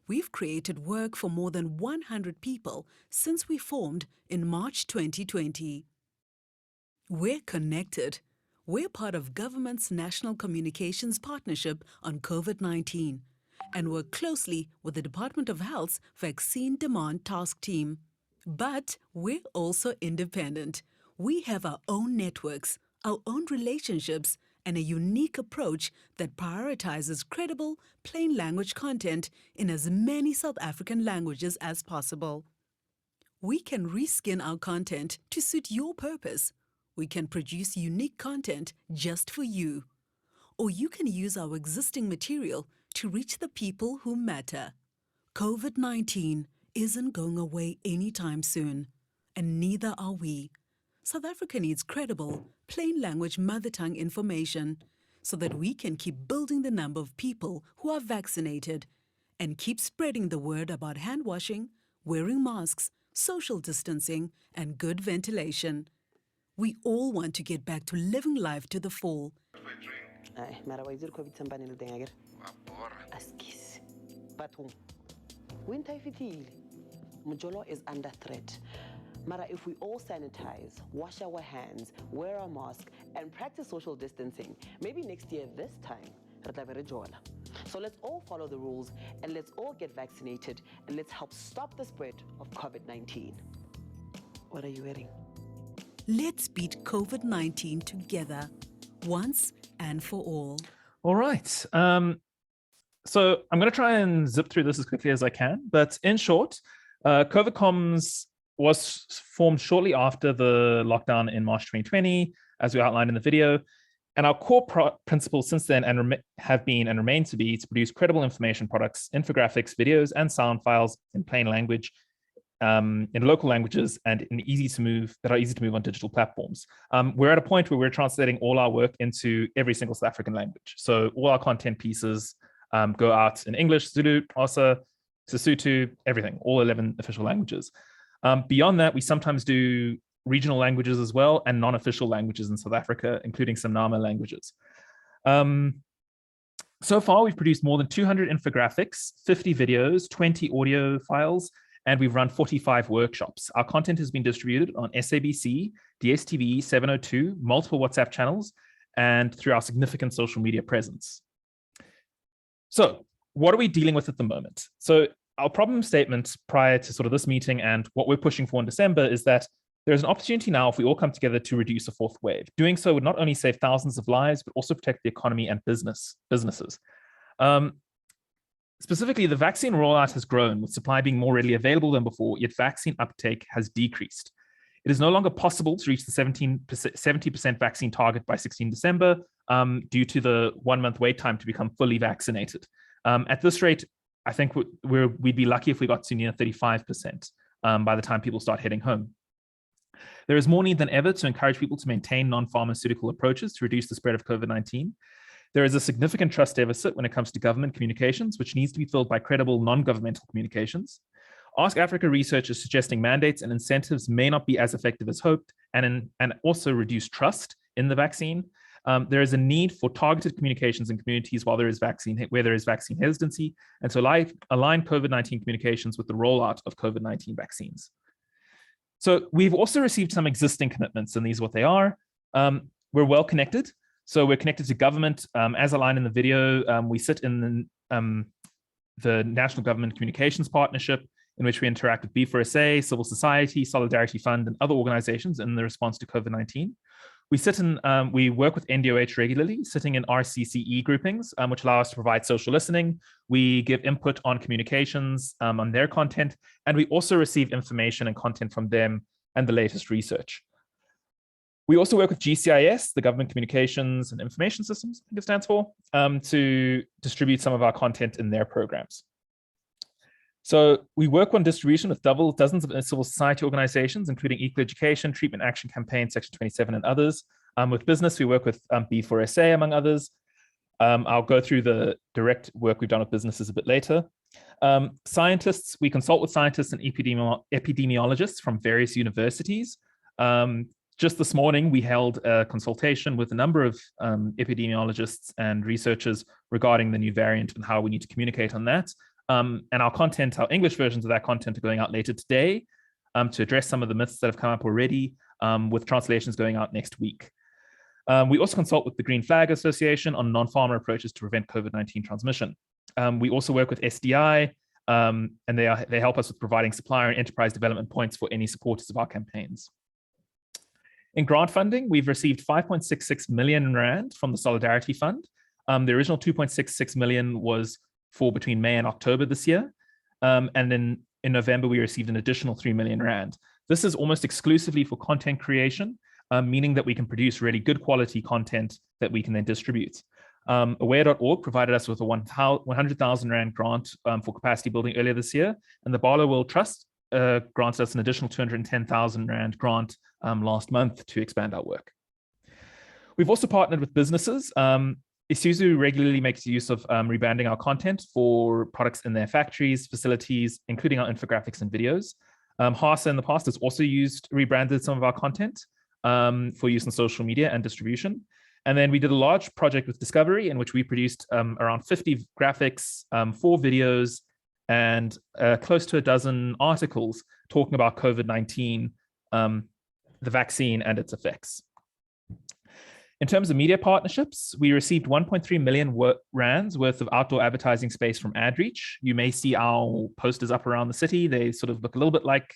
We've created work for more than 100 people since we formed in March 2020. We're connected. We're part of government's National Communications Partnership on COVID-19 and work closely with the Department of Health's Vaccine Demand Task Team. But we're also independent. We have our own networks, our own relationships, and a unique approach that prioritizes credible, plain language content in as many South African languages as possible. We can reskin our content to suit your purpose. We can produce unique content just for you. Or you can use our existing material to reach the people who matter. COVID-19 isn't going away anytime soon, and neither are we. South Africa needs credible, plain language mother tongue information so that we can keep building the number of people who are vaccinated and keep spreading the word about hand washing, wearing masks, social distancing, and good ventilation. We all want to get back to living life to the full. Mara waziri COVID sambanile dengagere. Askis. Bathong. Winter ifitile. Mjolo is under threat. Mara, if we all sanitize, wash our hands, wear our mask, and practice social distancing, maybe next year this time, so let's all follow the rules and let's all get vaccinated and let's help stop the spread of COVID-19. What are you wearing? Let's beat COVID-19 together, once and for all. All right. So I'm going to try and zip through this as quickly as I can. But in short, COVID Comms was formed shortly after the lockdown in March 2020, as we outlined in the video. And our core principles since then have been and remain to be to produce credible information products, infographics, videos, and sound files in plain language, in local languages, and that are easy to move on digital platforms. We're at a point where we're translating all our work into every single South African language. So all our content pieces go out in English, Zulu, Xhosa, Sesotho, everything, all 11 official languages. Beyond that, we sometimes do regional languages as well and non-official languages in South Africa, including some Nama languages. So far, we've produced more than 200 infographics, 50 videos, 20 audio files, and we've run 45 workshops. Our content has been distributed on SABC, DSTV, 702, multiple WhatsApp channels, and through our significant social media presence. So what are we dealing with at the moment? So our problem statement prior to sort of this meeting and what we're pushing for in December is that there's an opportunity now if we all come together to reduce a fourth wave. Doing so would not only save thousands of lives, but also protect the economy and businesses. Specifically, the vaccine rollout has grown, with supply being more readily available than before, yet vaccine uptake has decreased. It is no longer possible to reach the 70% vaccine target by 16 December due to the 1 month wait time to become fully vaccinated. At this rate, I think we'd be lucky if we got to near 35% by the time people start heading home. There is more need than ever to encourage people to maintain non-pharmaceutical approaches to reduce the spread of COVID-19. There is a significant trust deficit when it comes to government communications, which needs to be filled by credible non-governmental communications. Ask Africa research is suggesting mandates and incentives may not be as effective as hoped and also reduce trust in the vaccine. There is a need for targeted communications in communities where there is vaccine hesitancy, and to align COVID-19 communications with the rollout of COVID-19 vaccines. So we've also received some existing commitments, and these are what they are. We're well connected. So we're connected to government. As outlined in the video, we sit in the National Government Communications Partnership, in which we interact with B4SA, Civil Society, Solidarity Fund, and other organizations in the response to COVID-19. We work with NDOH regularly, sitting in RCCE groupings, which allow us to provide social listening. We give input on communications, on their content, and we also receive information and content from them and the latest research. We also work with GCIS, the Government Communications and Information Systems, I think it stands for, to distribute some of our content in their programs. So we work on distribution with dozens of civil society organizations, including Equal Education, Treatment Action Campaign, Section 27, and others. With business, we work with B4SA, among others. I'll go through the direct work we've done with businesses a bit later. Scientists, we consult with scientists and epidemiologists from various universities. Just this morning, we held a consultation with a number of epidemiologists and researchers regarding the new variant and how we need to communicate on that. And our content, our English versions of that content are going out later today to address some of the myths that have come up already, with translations going out next week. We also consult with the Green Flag Association on non-pharma approaches to prevent COVID-19 transmission. We also work with SDI And they help us with providing supplier and enterprise development points for any supporters of our campaigns. In grant funding, we've received 5.66 million Rand from the Solidarity Fund. The original 2.66 million was for between May and October this year. And then in November, we received an additional 3 million Rand. This is almost exclusively for content creation, meaning that we can produce really good quality content that we can then distribute. Aware.org provided us with a 100,000 Rand grant for capacity building earlier this year, and the Barlow World Trust granted us an additional 210,000 Rand grant last month to expand our work. We've also partnered with businesses. Isuzu regularly makes use of rebranding our content for products in their factories, facilities, including our infographics and videos. HASA in the past has also rebranded some of our content for use in social media and distribution. And then we did a large project with Discovery in which we produced around 50 graphics, 4 videos, and close to a dozen articles talking about COVID-19, the vaccine and its effects. In terms of media partnerships, we received 1.3 million Rands worth of outdoor advertising space from AdReach. You may see our posters up around the city. They sort of look a little bit like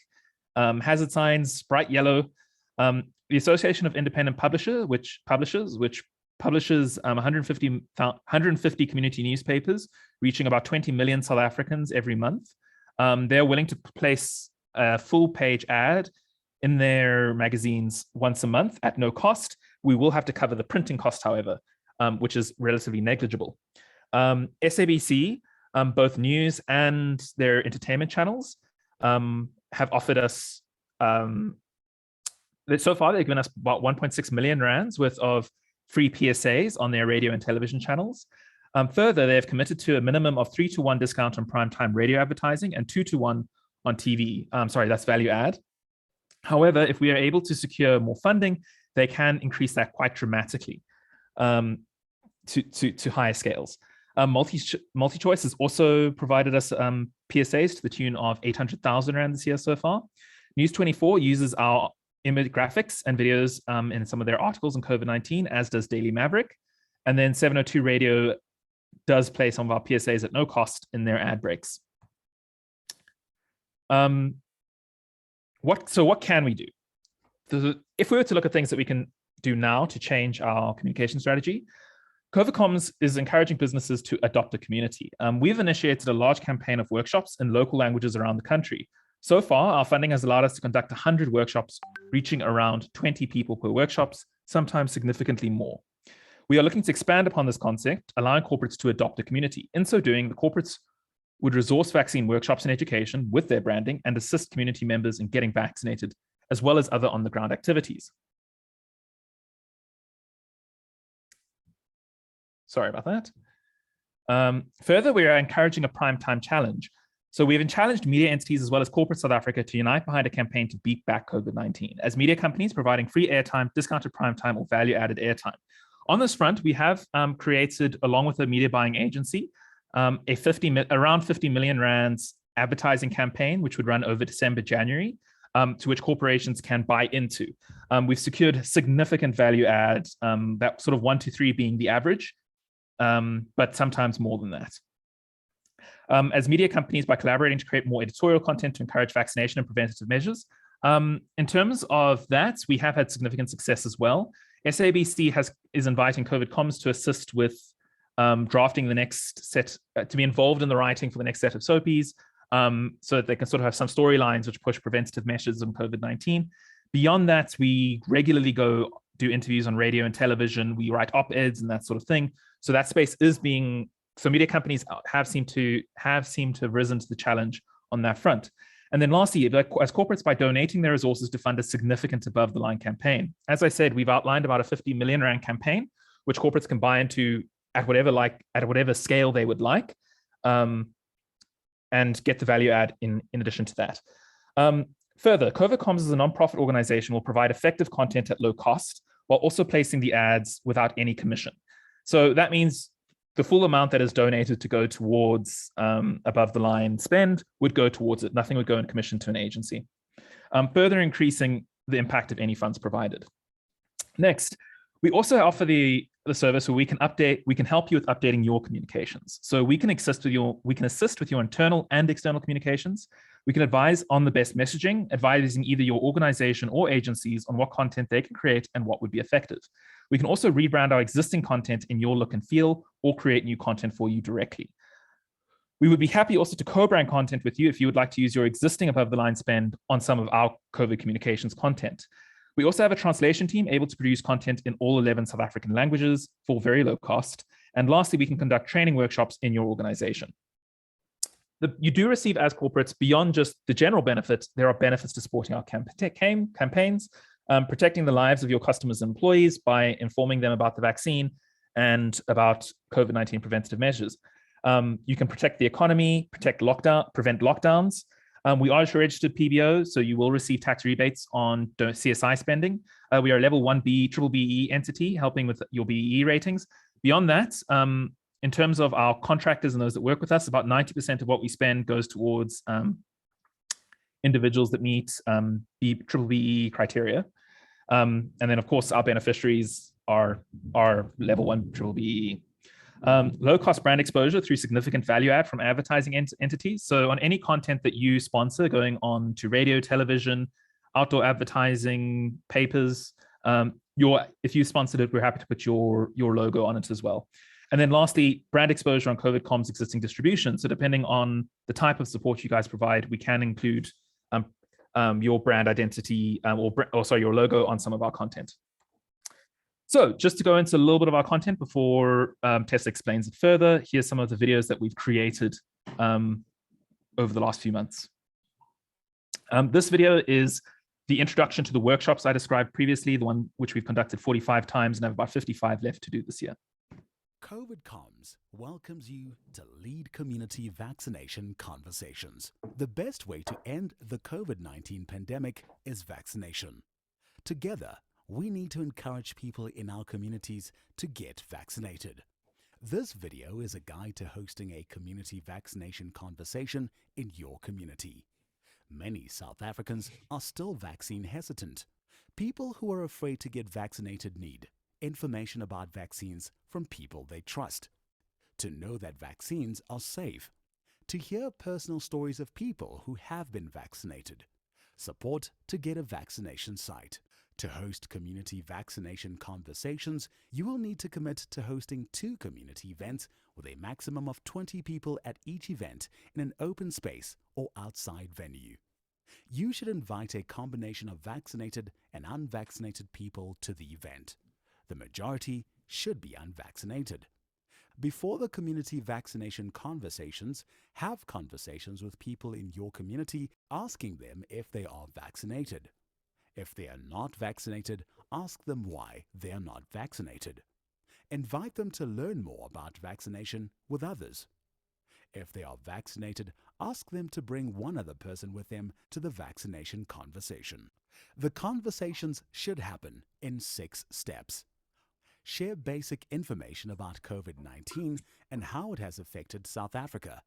hazard signs, bright yellow. The Association of Independent Publishers, which publishes 150 community newspapers, reaching about 20 million South Africans every month. They're willing to place a full page ad in their magazines once a month at no cost. We will have to cover the printing cost, however, which is relatively negligible. SABC, both news and their entertainment channels, have offered us, so far they've given us about 1.6 million Rands worth of free PSAs on their radio and television channels. Further, they have committed to a minimum of 3-to-1 discount on primetime radio advertising and 2-to-1 on TV. Sorry, that's value add. However, if we are able to secure more funding, they can increase that quite dramatically to higher scales. MultiChoice has also provided us PSAs to the tune of 800,000 Rand this year so far. News24 uses our image graphics and videos in some of their articles on COVID-19, as does Daily Maverick. And then 702 Radio does play some of our PSAs at no cost in their ad breaks. What can we do? If we were to look at things that we can do now to change our communication strategy, COVIDcomms is encouraging businesses to adopt a community. We've initiated a large campaign of workshops in local languages around the country. So far, our funding has allowed us to conduct 100 workshops, reaching around 20 people per workshops, sometimes significantly more. We are looking to expand upon this concept, allowing corporates to adopt a community. In so doing, the corporates would resource vaccine workshops and education with their branding and assist community members in getting vaccinated, as well as other on-the-ground activities. Sorry about that. Further, we are encouraging a primetime challenge. So we've challenged media entities as well as corporate South Africa to unite behind a campaign to beat back COVID-19, as media companies providing free airtime, discounted primetime, or value-added airtime. On this front, we have created, along with a media buying agency, around 50 million Rands advertising campaign, which would run over December, January, to which corporations can buy into. We've secured significant value adds, that sort of 1 to 3 being the average, but sometimes more than that. As media companies, by collaborating to create more editorial content to encourage vaccination and preventative measures. In terms of that, we have had significant success as well. SABC is inviting COVIDcomms to assist with drafting the next set, to be involved in the writing for the next set of SOPs, so that they can sort of have some storylines which push preventative measures on COVID-19. Beyond that, we regularly go do interviews on radio and television. We write op-eds and that sort of thing. So that space is being, so media companies have seemed to have risen to the challenge on that front. And then lastly, as corporates, by donating their resources to fund a significant above the line campaign. As I said, we've outlined about a 50 million Rand campaign, which corporates can buy into at whatever scale they would like, and get the value add in addition to that. Further, COVIDcomms as a nonprofit organization will provide effective content at low cost, while also placing the ads without any commission. So that means the full amount that is donated to go towards above the line spend would go towards it. Nothing would go in commission to an agency, further increasing the impact of any funds provided. Next, we also offer the the service where we can help you with updating your communications. So we can assist with your internal and external communications. We can advise on the best messaging, advising either your organization or agencies on what content they can create and what would be effective. We can also rebrand our existing content in your look and feel or create new content for you directly. We would be happy also to co-brand content with you if you would like to use your existing above the line spend on some of our COVID communications content. We also have a translation team able to produce content in all 11 South African languages for very low cost. And lastly, we can conduct training workshops in your organization. You do receive, as corporates, beyond just the general benefits, there are benefits to supporting our campaigns, protecting the lives of your customers and employees by informing them about the vaccine and about COVID-19 preventative measures. You can protect the economy, prevent lockdowns. We are a registered PBO, so you will receive tax rebates on CSI spending. We are a level 1B BBBE entity, helping with your BEE ratings. Beyond that, in terms of our contractors and those that work with us, about 90% of what we spend goes towards individuals that meet BBBE criteria. And then, of course, our beneficiaries are level 1 BBBE. Low-cost brand exposure through significant value add from advertising entities. So on any content that you sponsor going on to radio, television, outdoor advertising, papers, if you sponsored it, we're happy to put your logo on it as well. And then lastly, brand exposure on COVID comms existing distribution. So depending on the type of support you guys provide, we can include your brand identity your logo on some of our content. So just to go into a little bit of our content before Tessa explains it further, here's some of the videos that we've created over the last few months. This video is the introduction to the workshops I described previously, the one which we've conducted 45 times and have about 55 left to do this year. COVID Comms welcomes you to lead community vaccination conversations. The best way to end the COVID-19 pandemic is vaccination. Together, we need to encourage people in our communities to get vaccinated. This video is a guide to hosting a community vaccination conversation in your community. Many South Africans are still vaccine hesitant. People who are afraid to get vaccinated need information about vaccines from people they trust, to know that vaccines are safe, to hear personal stories of people who have been vaccinated, support to get a vaccination site. To host community vaccination conversations, you will need to commit to hosting 2 community events with a maximum of 20 people at each event in an open space or outside venue. You should invite a combination of vaccinated and unvaccinated people to the event. The majority should be unvaccinated. Before the community vaccination conversations, have conversations with people in your community asking them if they are vaccinated. If they are not vaccinated, ask them why they are not vaccinated. Invite them to learn more about vaccination with others. If they are vaccinated, ask them to bring one other person with them to the vaccination conversation. The conversations should happen in 6 steps. Share basic information about COVID-19 and how it has affected South Africa.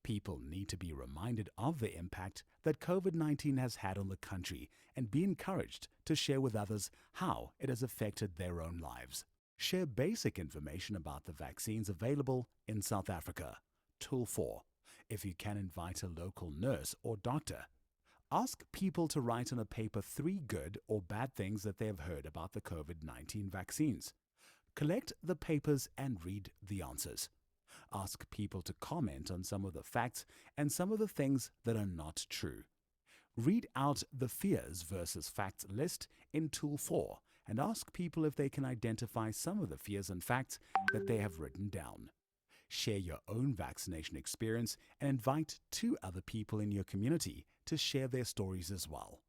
People need to be reminded of the impact that COVID-19 has had on the country and be encouraged to share with others how it has affected their own lives. Share basic information about the vaccines available in South Africa. Tool 4. If you can, invite a local nurse or doctor. Ask people to write on a paper 3 good or bad things that they have heard about the COVID-19 vaccines. Collect the papers and read the answers. Ask people to comment on some of the facts and some of the things that are not true. Read out the fears versus facts list in Tool 4 and ask people if they can identify some of the fears and facts that they have written down. Share your own vaccination experience and invite 2 other people in your community to share their stories as well.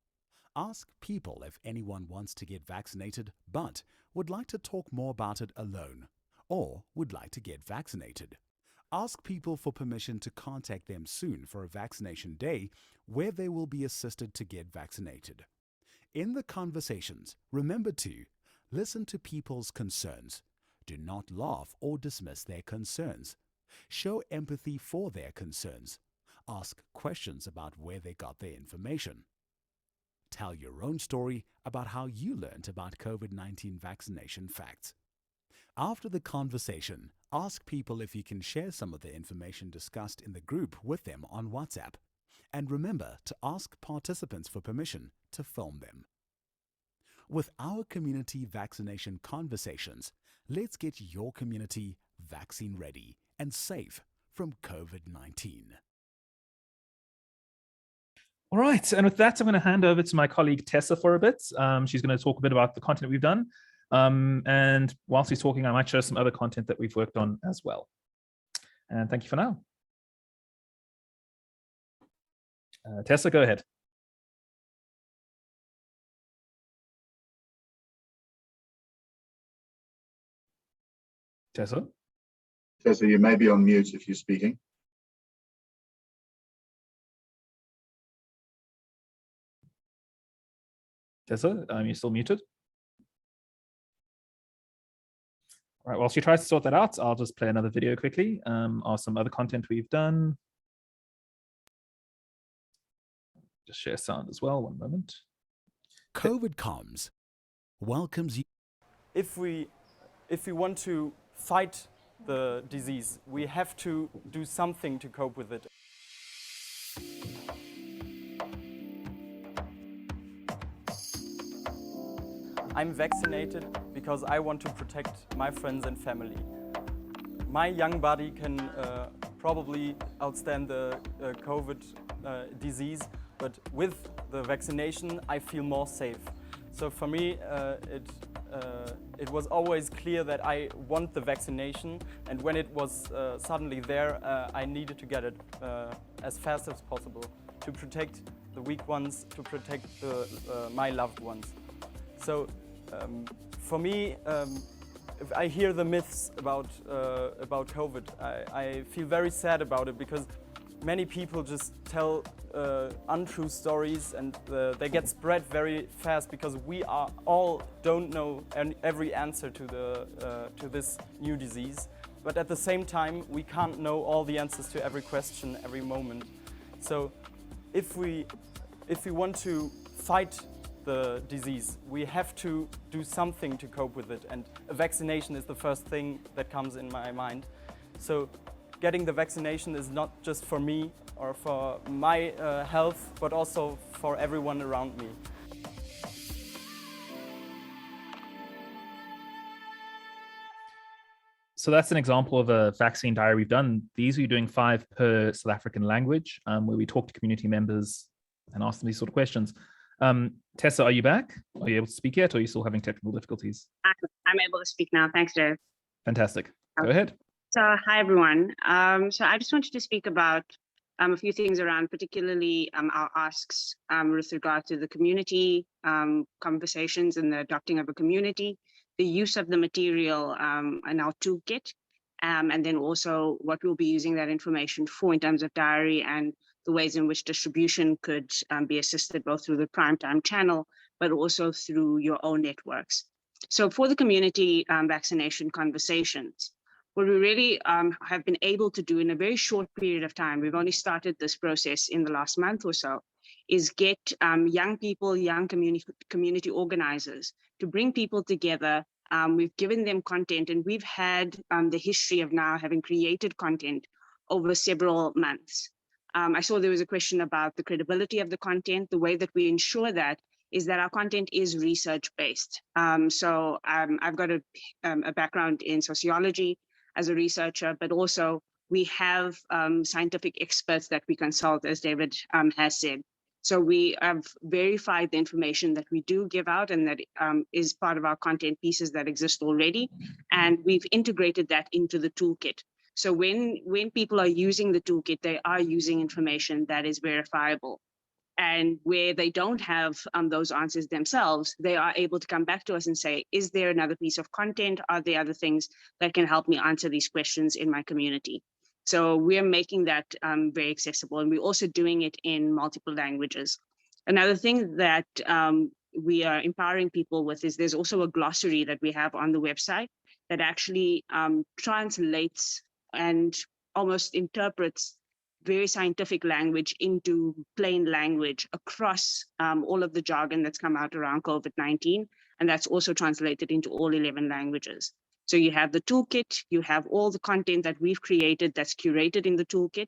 Ask people if anyone wants to get vaccinated but would like to talk more about it alone or would like to get vaccinated. Ask people for permission to contact them soon for a vaccination day where they will be assisted to get vaccinated. In the conversations, remember to listen to people's concerns. Do not laugh or dismiss their concerns. Show empathy for their concerns. Ask questions about where they got their information. Tell your own story about how you learned about COVID-19 vaccination facts. After the conversation, ask people if you can share some of the information discussed in the group with them on WhatsApp. And remember to ask participants for permission to film them. With our community vaccination conversations, let's get your community vaccine ready and safe from COVID-19. All right, and with that, I'm going to hand over to my colleague Tessa for a bit. She's going to talk a bit about the content we've done. And whilst she's talking, I might share some other content that we've worked on as well. And thank you for now. Tessa, go ahead. Tessa? Tessa, you may be on mute if you're speaking. Tessa, you're still muted. All right, while she tries to sort that out, I'll just play another video quickly of some other content we've done. Just share sound as well, one moment. COVID Comms welcomes you. If we want to fight the disease, we have to do something to cope with it. I'm vaccinated because I want to protect my friends and family. My young body can probably outstand the COVID disease, but with the vaccination, I feel more safe. So for me, it was always clear that I want the vaccination, and when it was suddenly there, I needed to get it as fast as possible to protect the weak ones, to protect my loved ones. So for me, if I hear the myths about COVID, I feel very sad about it, because many people just tell untrue stories, and they get spread very fast because we all don't know every answer to this new disease. But at the same time, we can't know all the answers to every question every moment. So if we want to fight the disease, we have to do something to cope with it, and a vaccination is the first thing that comes in my mind. So getting the vaccination is not just for me or for my health, but also for everyone around me. So that's an example of a vaccine diary we've done. These we're doing 5 per South African language, where we talk to community members and ask them these sort of questions. Tessa, are you back? Are you able to speak yet, or are you still having technical difficulties? I'm able to speak now. Thanks, Dave. Fantastic. Go ahead. So, hi, everyone. So I just wanted to speak about a few things around particularly our asks with regard to the community conversations and the adopting of a community, the use of the material in our toolkit, and then also what we'll be using that information for in terms of diary, and the ways in which distribution could be assisted both through the primetime channel, but also through your own networks. So for the community vaccination conversations, what we really have been able to do in a very short period of time, we've only started this process in the last month or so, is get young people, young community organizers to bring people together. We've given them content, and we've had the history of now having created content over several months. I saw there was a question about the credibility of the content. The way that we ensure that is that our content is research-based. So I've got a background in sociology as a researcher, but also we have scientific experts that we consult, as David has said. So we have verified the information that we do give out, and that is part of our content pieces that exist already. And we've integrated that into the toolkit. So when people are using the toolkit, they are using information that is verifiable. And where they don't have those answers themselves, they are able to come back to us and say, is there another piece of content? Are there other things that can help me answer these questions in my community? So we're making that very accessible, and we're also doing it in multiple languages. Another thing that we are empowering people with is there's also a glossary that we have on the website that actually translates and almost interprets very scientific language into plain language across all of the jargon that's come out around COVID-19. And that's also translated into all 11 languages. So you have the toolkit, you have all the content that we've created that's curated in the toolkit,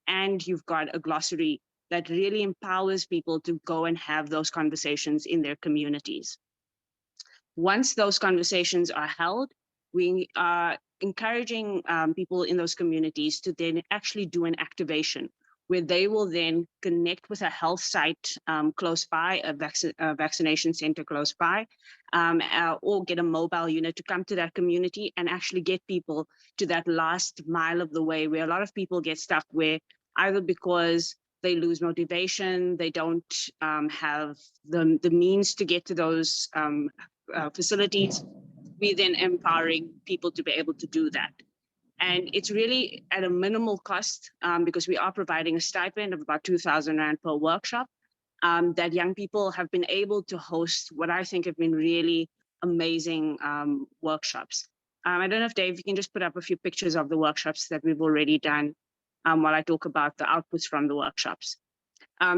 and you've got a glossary that really empowers people to go and have those conversations in their communities. Once those conversations are held, we are encouraging people in those communities to then actually do an activation where they will then connect with a health site close by, a vaccination center close by, or get a mobile unit to come to that community and actually get people to that last mile of the way, where a lot of people get stuck, where either because they lose motivation, they don't have the means to get to those facilities, we then empowering people to be able to do that. And it's really at a minimal cost because we are providing a stipend of about 2,000 Rand per workshop that young people have been able to host what I think have been really amazing workshops. I don't know if Dave, you can just put up a few pictures of the workshops that we've already done while I talk about the outputs from the workshops.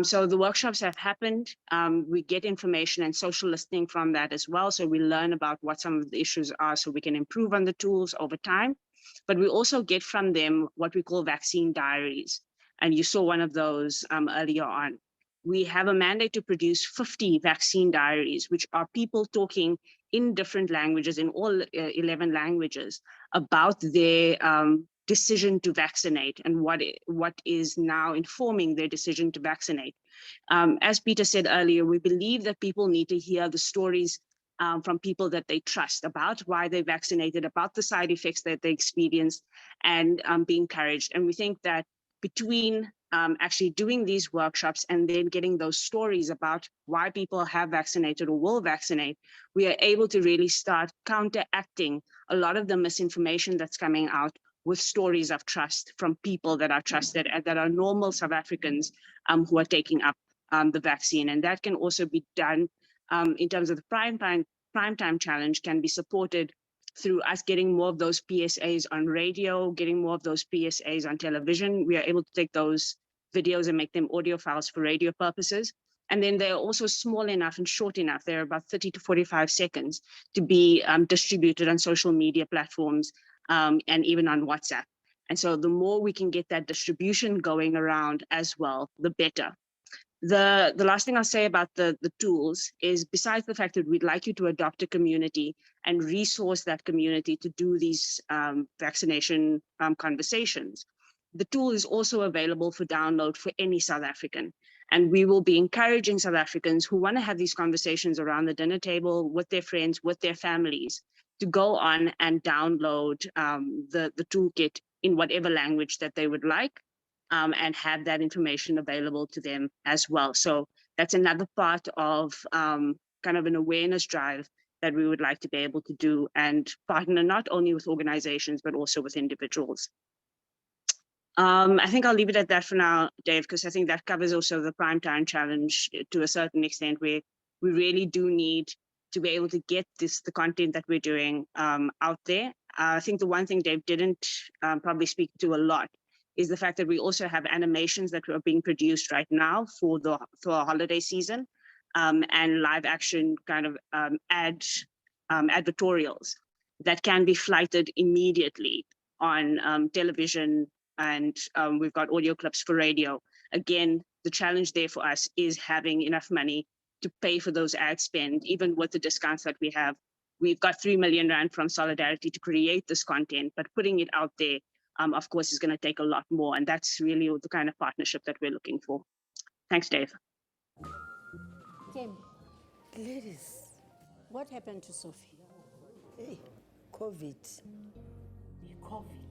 So the workshops have happened. We get information and social listening from that as well. So we learn about what some of the issues are so we can improve on the tools over time. But we also get from them what we call vaccine diaries. And you saw one of those earlier on. We have a mandate to produce 50 vaccine diaries, which are people talking in different languages, in all 11 languages, about their decision to vaccinate and what is now informing their decision to vaccinate. As Peter said earlier, we believe that people need to hear the stories from people that they trust about why they vaccinated, about the side effects that they experienced, and be encouraged. And we think that between actually doing these workshops and then getting those stories about why people have vaccinated or will vaccinate, we are able to really start counteracting a lot of the misinformation that's coming out with stories of trust from people that are trusted and that are normal South Africans who are taking up the vaccine. And that can also be done in terms of the prime time challenge, can be supported through us getting more of those PSAs on radio, getting more of those PSAs on television. We are able to take those videos and make them audio files for radio purposes. And then they're also small enough and short enough. They're about 30 to 45 seconds to be distributed on social media platforms and even on WhatsApp. And so the more we can get that distribution going around as well, the better. The last thing I'll say about the tools is, besides the fact that we'd like you to adopt a community and resource that community to do these vaccination conversations, the tool is also available for download for any South African. And we will be encouraging South Africans who want to have these conversations around the dinner table with their friends, with their families, to go on and download the toolkit in whatever language that they would like. And have that information available to them as well. So that's another part of kind of an awareness drive that we would like to be able to do and partner not only with organizations, but also with individuals. I think I'll leave it at that for now, Dave, because I think that covers also the primetime challenge to a certain extent, where we really do need to be able to get the content that we're doing out there. I think the one thing Dave didn't probably speak to a lot is the fact that we also have animations that are being produced right now for our holiday season, and live action kind of advertorials that can be flighted immediately on television, and we've got audio clips for radio. Again, the challenge there for us is having enough money to pay for those ad spend, even with the discounts that we have. We've got 3 million Rand from Solidarity to create this content, but putting it out there, of course, is going to take a lot more. And that's really the kind of partnership that we're looking for. Thanks, Dave. Kim, ladies, what happened to Sophie? Hey, COVID. COVID?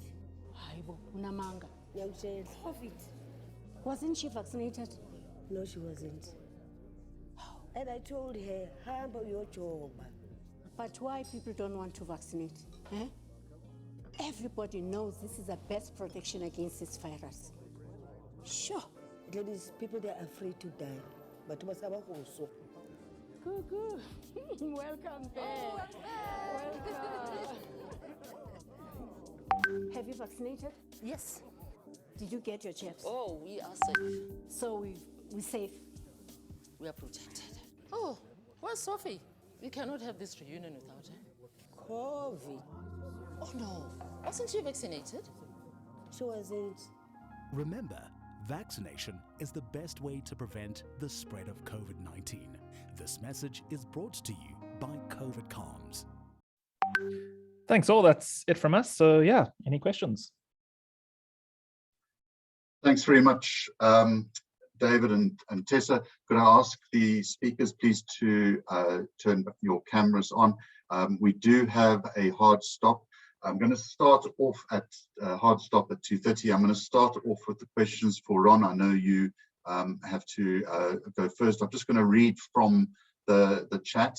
Hayibo, unamanga. COVID. Wasn't she vaccinated? No, she wasn't. And I told her, hamba your job. But why people don't want to vaccinate? Eh? Everybody knows this is the best protection against this virus. Sure. Ladies, people, they are afraid to die. But it was about also. Good. Welcome there. Welcome. Have you vaccinated? Yes. Did you get your jabs? Oh, we are safe. So we're safe? We are protected. Oh, where's Sophie? We cannot have this reunion without her. COVID. Oh no, wasn't she vaccinated? She wasn't. Remember, vaccination is the best way to prevent the spread of COVID-19. This message is brought to you by COVID Comms. Thanks all. That's it from us. So yeah, any questions? Thanks very much, David and Tessa. Could I ask the speakers please to turn your cameras on? We do have a hard stop. I'm going to start off at hard stop at 2:30. I'm going to start off with the questions for Ron. I know you have to go first. I'm just going to read from the chat.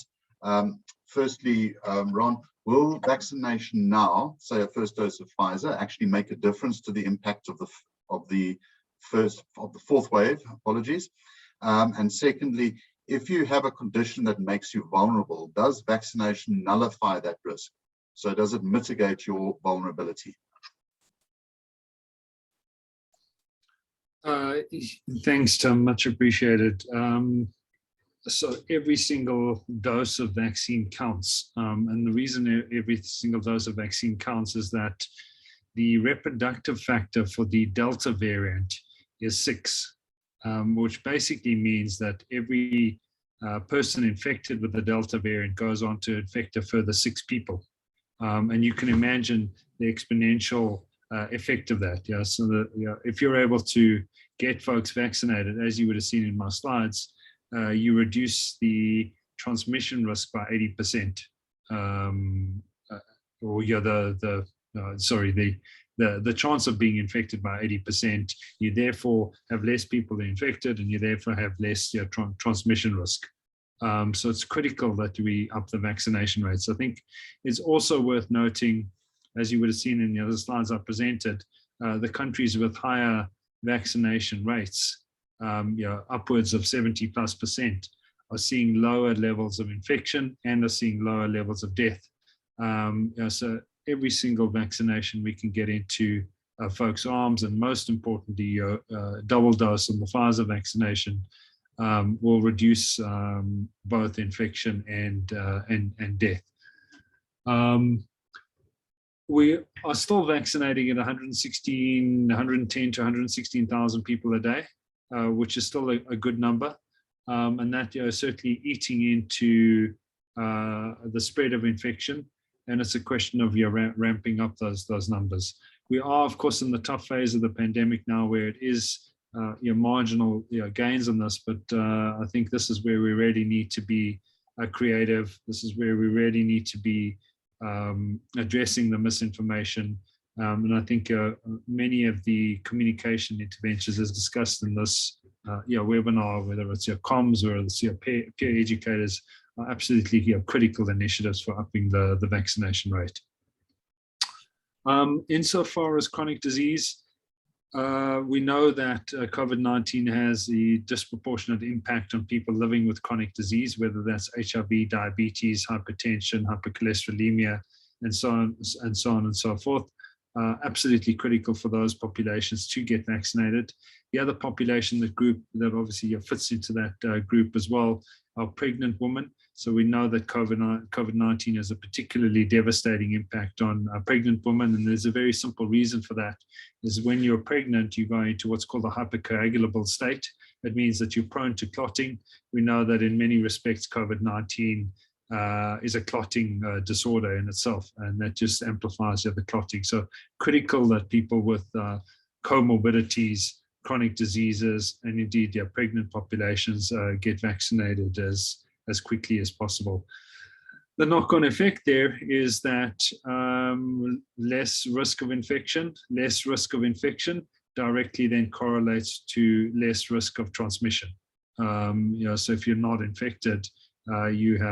Firstly, Ron, will vaccination now, say a first dose of Pfizer, actually make a difference to the impact of the fourth wave? Apologies. And secondly, if you have a condition that makes you vulnerable, does vaccination nullify that risk? So does it mitigate your vulnerability? Thanks, Tim, much appreciated. So every single dose of vaccine counts. And the reason every single dose of vaccine counts is that the reproductive factor for the Delta variant is 6, which basically means that every person infected with the Delta variant goes on to infect a further 6 people. And you can imagine the exponential effect of that. Yeah, so if you're able to get folks vaccinated, as you would have seen in my slides, you reduce the transmission risk by 80%, or the chance of being infected by 80%. You therefore have less people infected, and you therefore have less transmission risk. So it's critical that we up the vaccination rates. I think it's also worth noting, as you would have seen in the other slides I presented, the countries with higher vaccination rates, upwards of 70+%, are seeing lower levels of infection and are seeing lower levels of death. So every single vaccination we can get into folks' arms, and most importantly, double dose of the Pfizer vaccination, will reduce both infection and death. We are still vaccinating at 110 to 116,000 people a day, which is still a good number, and that certainly eating into the spread of infection. And it's a question of ramping up those numbers. We are, of course, in the tough phase of the pandemic now, where it is marginal gains on this, but I think this is where we really need to be creative. This is where we really need to be addressing the misinformation. And I think many of the communication interventions as discussed in this webinar, whether it's your comms or it's your peer educators, are absolutely critical initiatives for upping the vaccination rate. Insofar as chronic disease, we know that COVID-19 has a disproportionate impact on people living with chronic disease, whether that's HIV, diabetes, hypertension, hypercholesterolemia, and so on and so forth. Absolutely critical for those populations to get vaccinated. The other population, the group that obviously fits into that group as well, are pregnant women. So we know that COVID-19 has a particularly devastating impact on pregnant women, and there's a very simple reason for that. Is when you're pregnant, you go into what's called a hypercoagulable state. It means that you're prone to clotting. We know that in many respects, COVID-19 is a clotting disorder in itself, and that just amplifies the clotting. So critical that people with comorbidities, chronic diseases, and indeed pregnant populations get vaccinated as quickly as possible. The knock-on effect there is that less risk of infection directly then correlates to less risk of transmission. So if you're not infected, you're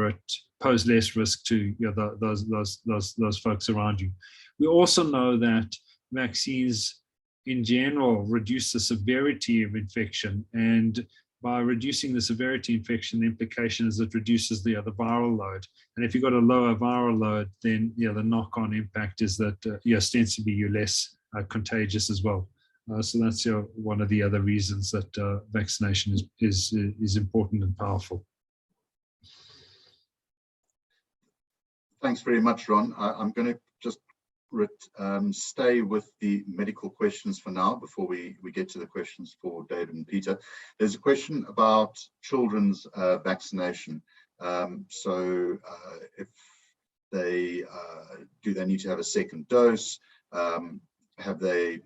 at pose less risk to those folks around you. We also know that vaccines in general reduce the severity of infection, and by reducing the severity of infection, the implication is it reduces the viral load. And if you've got a lower viral load, then the knock-on impact is that ostensibly you're less contagious as well. So that's one of the other reasons that vaccination is important and powerful. Thanks very much, Ron. I'm going to just stay with the medical questions for now before we get to the questions for David and Peter. There's a question about children's vaccination. So if they do they need to have a second dose? If they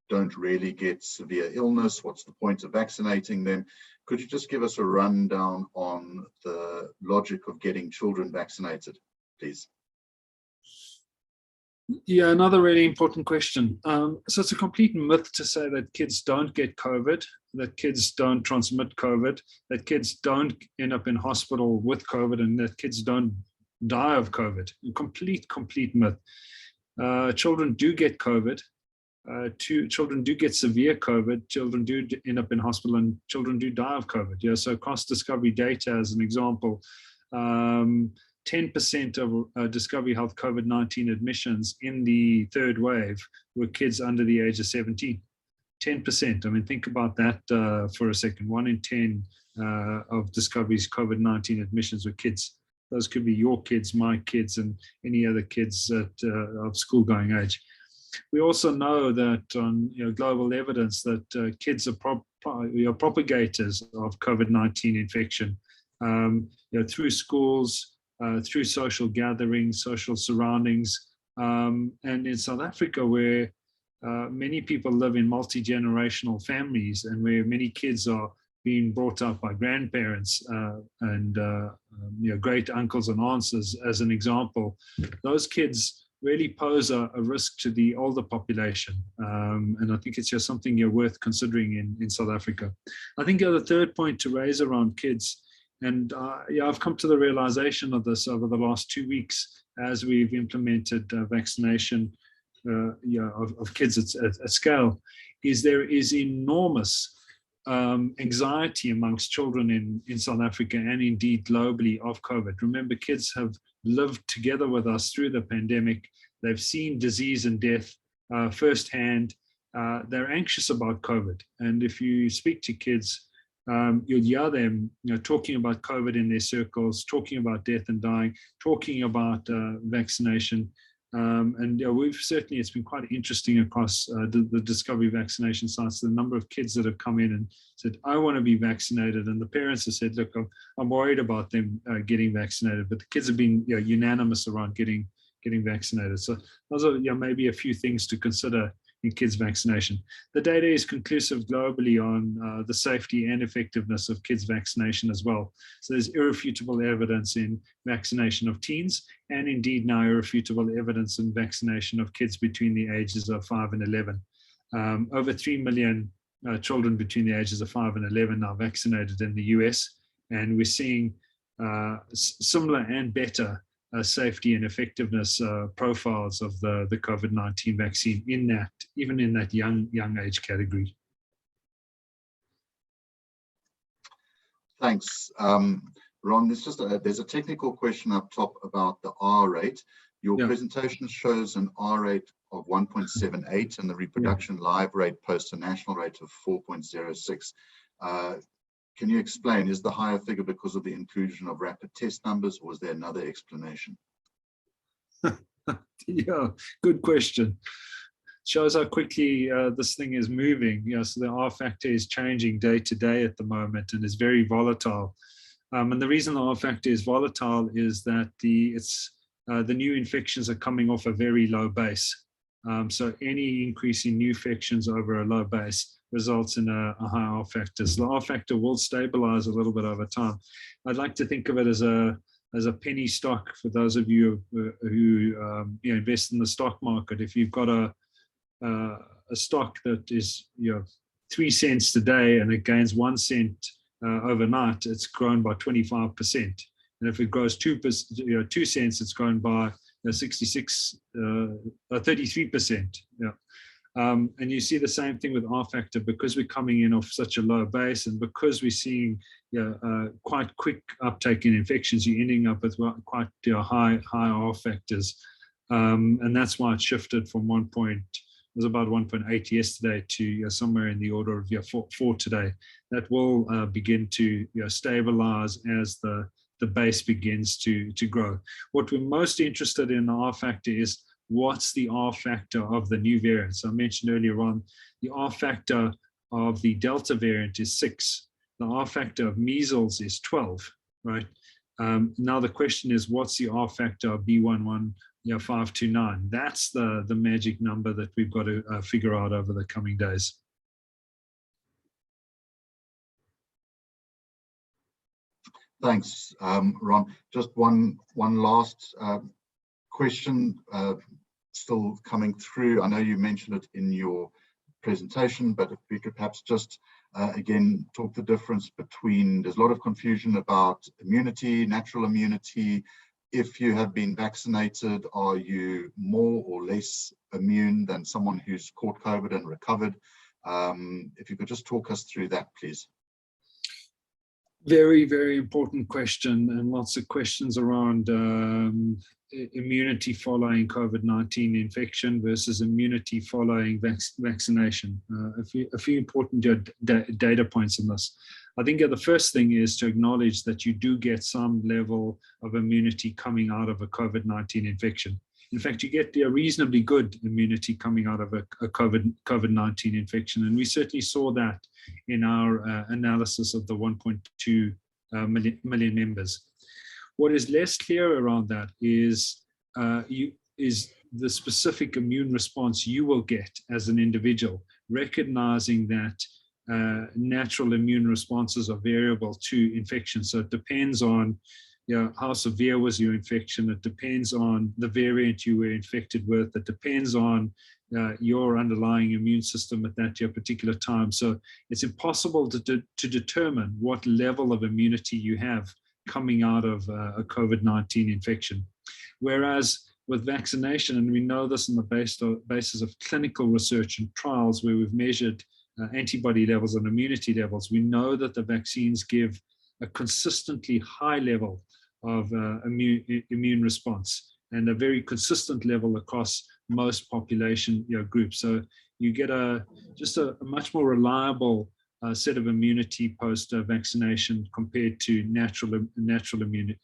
don't really get severe illness, what's the point of vaccinating them? Could you just give us a rundown on the logic of getting children vaccinated, please? Yeah, another really important question. So it's a complete myth to say that kids don't get COVID, that kids don't transmit COVID, that kids don't end up in hospital with COVID, and that kids don't die of COVID. A complete myth. Children do get COVID. Children do get severe COVID. Children do end up in hospital, and children do die of COVID. Yeah, so Cost Discovery data, as an example, 10% of Discovery Health COVID-19 admissions in the third wave were kids under the age of 17. 10%. I mean, think about that for a second. 1 in 10 of Discovery's COVID-19 admissions were kids. Those could be your kids, my kids, and any other kids of school-going age. We also know that on global evidence that kids are propagators of COVID-19 infection through schools, through social gatherings, social surroundings, and in South Africa, where many people live in multi-generational families and where many kids are being brought up by grandparents and great uncles and aunts, as an example, those kids really pose a risk to the older population. And I think it's just something worth considering in South Africa. I think the third point to raise around kids, and I've come to the realization of this over the last 2 weeks as we've implemented vaccination of kids at scale, is there is enormous anxiety amongst children in South Africa and indeed globally of COVID. Remember, kids have lived together with us through the pandemic. They've seen disease and death firsthand. They're anxious about COVID. And if you speak to kids, you'll hear them talking about COVID in their circles, talking about death and dying, talking about vaccination. And we've certainly, it's been quite interesting across the Discovery vaccination sites, the number of kids that have come in and said, I want to be vaccinated. And the parents have said, look, I'm worried about them getting vaccinated, but the kids have been unanimous around getting vaccinated. So those are maybe a few things to consider in kids vaccination. The data is conclusive globally on the safety and effectiveness of kids vaccination as well. So there's irrefutable evidence in vaccination of teens, and indeed now irrefutable evidence in vaccination of kids between the ages of 5 and 11. Over 3 million children between the ages of 5 and 11 are vaccinated in the US, and we're seeing similar and better safety and effectiveness profiles of the COVID-19 vaccine even in that young age category. Thanks. Ron, there's a technical question up top about the R rate. Your presentation shows an R rate of 1.78 and the reproduction live rate post a national rate of 4.06. Can you explain, is the higher figure because of the inclusion of rapid test numbers, or is there another explanation? Yeah, good question. Shows how quickly this thing is moving. So the R factor is changing day to day at the moment and is very volatile. And the reason the R factor is volatile is that the new infections are coming off a very low base. So any increase in new infections over a low base results in a high R factor. So the R factor will stabilize a little bit over time. I'd like to think of it as a penny stock for those of you who invest in the stock market. If you've got a stock that is 3 cents today and it gains 1 cent overnight, it's grown by 25%. And if it grows 2 cents, it's grown by 33%. And you see the same thing with R factor, because we're coming in off such a low base and because we're seeing quite quick uptake in infections, you're ending up with quite high R factors. And that's why it shifted from it was about 1.8 yesterday to somewhere in the order of 4 today. That will begin to stabilize as the the base begins to grow. What we're most interested in the R factor is what's the R factor of the new variants. I mentioned earlier on, the R factor of the Delta variant is 6. The R factor of measles is 12, right? Now the question is, what's the R factor of B11529? That's the magic number that we've got to figure out over the coming days. Thanks, Ron. Just one last question still coming through. I know you mentioned it in your presentation, but if we could perhaps just again talk the difference between, there's a lot of confusion about immunity, natural immunity. If you have been vaccinated, are you more or less immune than someone who's caught COVID and recovered? If you could just talk us through that, please. Very, very important question, and lots of questions around immunity following COVID-19 infection versus immunity following vaccination. A few important data points on this. I think the first thing is to acknowledge that you do get some level of immunity coming out of a COVID-19 infection. In fact, you get a reasonably good immunity coming out of a COVID-19 infection. And we certainly saw that in our analysis of the 1.2 million members. What is less clear around that is the specific immune response you will get as an individual, recognizing that natural immune responses are variable to infection. So it depends on how severe was your infection. It depends on the variant you were infected with. It depends on your underlying immune system at that particular time. So it's impossible to determine what level of immunity you have coming out of a COVID-19 infection. Whereas with vaccination, and we know this on the basis of clinical research and trials where we've measured antibody levels and immunity levels, we know that the vaccines give a consistently high level of immune response and a very consistent level across most population groups. So you get just a much more reliable set of immunity post vaccination compared to natural immunity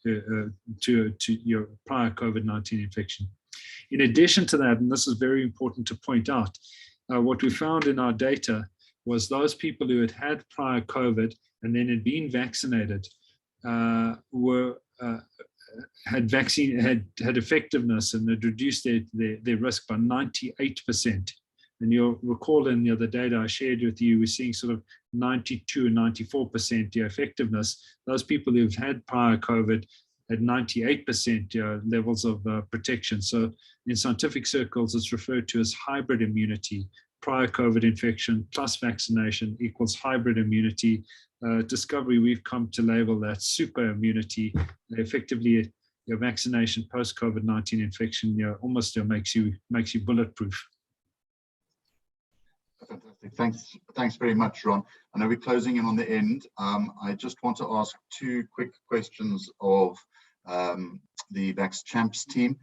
to your prior COVID-19 infection. In addition to that, and this is very important to point out, what we found in our data was those people who had prior COVID and then had been vaccinated had effectiveness and had reduced their risk by 98%. And you'll recall in the data I shared with you, we're seeing sort of 92 and 94% effectiveness. Those people who've had prior COVID had 98% levels of protection. So in scientific circles, it's referred to as hybrid immunity. Prior COVID infection plus vaccination equals hybrid immunity. Discovery we've come to label that super immunity. Effectively, your vaccination post COVID-19 infection almost makes you bulletproof. Fantastic. Thanks very much, Ron. I know we're closing in on the end. I just want to ask two quick questions of the VaxChamps team.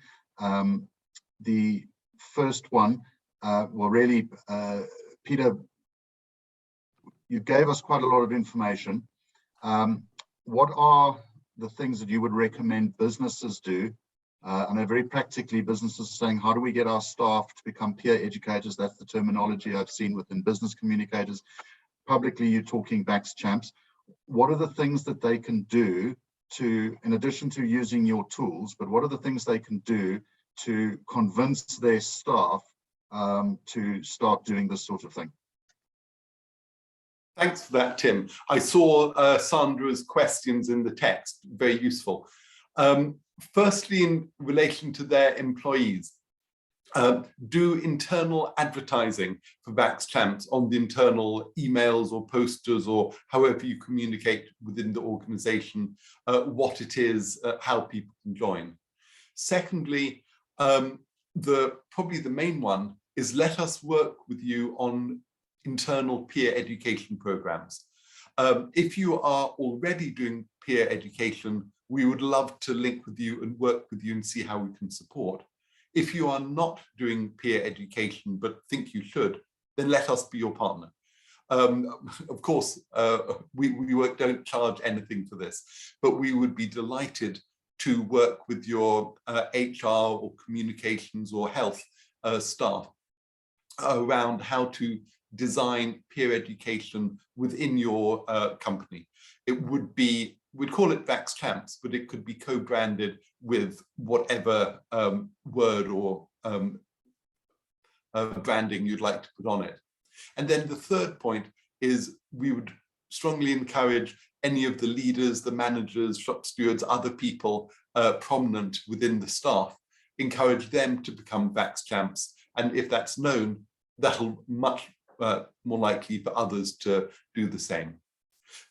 The first one, well, really, Peter, you gave us quite a lot of information. What are the things that you would recommend businesses do? I know very practically businesses are saying, how do we get our staff to become peer educators? That's the terminology I've seen within business communicators. Publicly, you're talking VaxChamps. What are the things that they can do to, in addition to using your tools, but what are the things they can do to convince their staff to start doing this sort of thing? Thanks for that, Tim. I saw Sandra's questions in the text, very useful. Firstly, in relation to their employees, do internal advertising for VaxChamps on the internal emails or posters or however you communicate within the organization, what it is, how people can join. Secondly, probably the main one is let us work with you on internal peer education programs. If you are already doing peer education, we would love to link with you and work with you and see how we can support. If you are not doing peer education but think you should, then let us be your partner. Of course, we don't charge anything for this, but we would be delighted to work with your HR or communications or health staff around how to design peer education within your company. It would be, we'd call it Vax Champs, but it could be co-branded with whatever word or branding you'd like to put on it. And then the third point is we would strongly encourage any of the leaders, the managers, shop stewards, other people prominent within the staff, encourage them to become Vax Champs. And if that's known, that'll much more likely for others to do the same.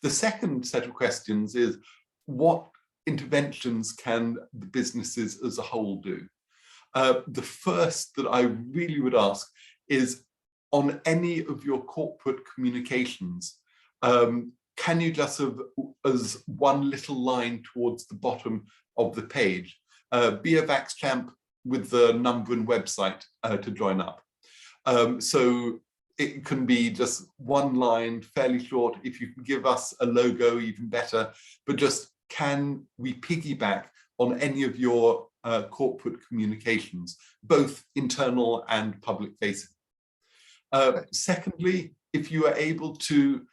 The second set of questions is, what interventions can the businesses as a whole do? The first that I really would ask is, on any of your corporate communications, can you just have, as one little line towards the bottom of the page, be a Vax Champ with the number and website to join up. So it can be just one line, fairly short. If you can give us a logo, even better, but just, can we piggyback on any of your corporate communications, both internal and public facing? Secondly, if you are able to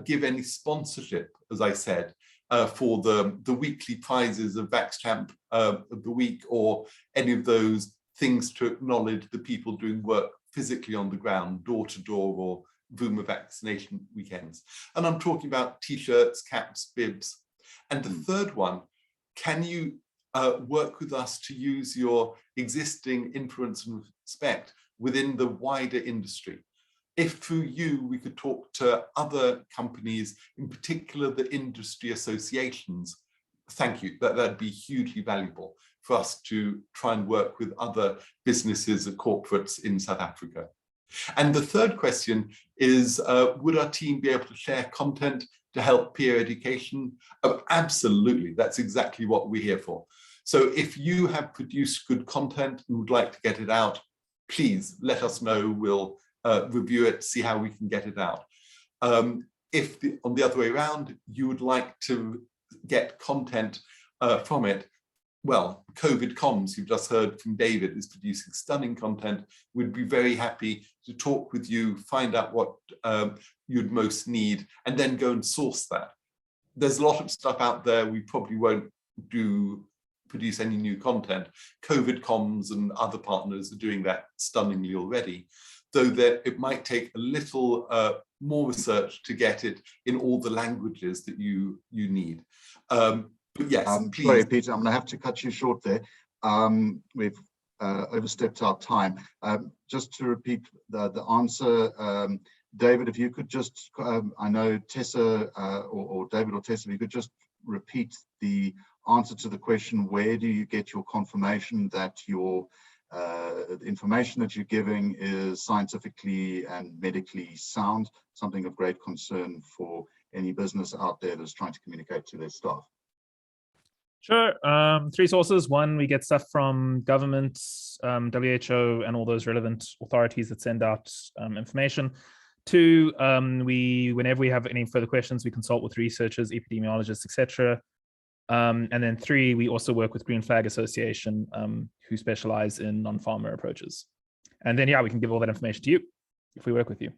give any sponsorship, as I said, for the weekly prizes of Vax Champ of the week, or any of those things to acknowledge the people doing work physically on the ground, door to door, or Vuma vaccination weekends. And I'm talking about t-shirts, caps, bibs. And the third one, can you work with us to use your existing influence and respect within the wider industry? If through you, we could talk to other companies, in particular the industry associations, thank you, that'd be hugely valuable for us to try and work with other businesses and corporates in South Africa. And the third question is, would our team be able to share content to help peer education? Oh, absolutely, that's exactly what we're here for. So if you have produced good content and would like to get it out, please let us know. We'll review it, see how we can get it out. If on the other way around, you would like to get content from it, well, COVID Comms, you've just heard from David, is producing stunning content. We'd be very happy to talk with you, find out what you'd most need, and then go and source that. There's a lot of stuff out there. We probably won't produce any new content. COVID Comms and other partners are doing that stunningly already, though it might take a little more research to get it in all the languages that you need. But yes, please. Sorry, Peter, I'm going to have to cut you short there. We've overstepped our time. Just to repeat the answer, David, if you could just, I know Tessa or David or Tessa, if you could just repeat the answer to the question, where do you get your confirmation that your the information that you're giving is scientifically and medically sound, something of great concern for any business out there that's trying to communicate to their staff? Sure. Three sources. One, we get stuff from governments, WHO, and all those relevant authorities that send out information. Two, whenever we have any further questions, we consult with researchers, epidemiologists, etc. And then three, we also work with Green Flag Association, who specialize in non-farmer approaches. And then, yeah, we can give all that information to you if we work with you.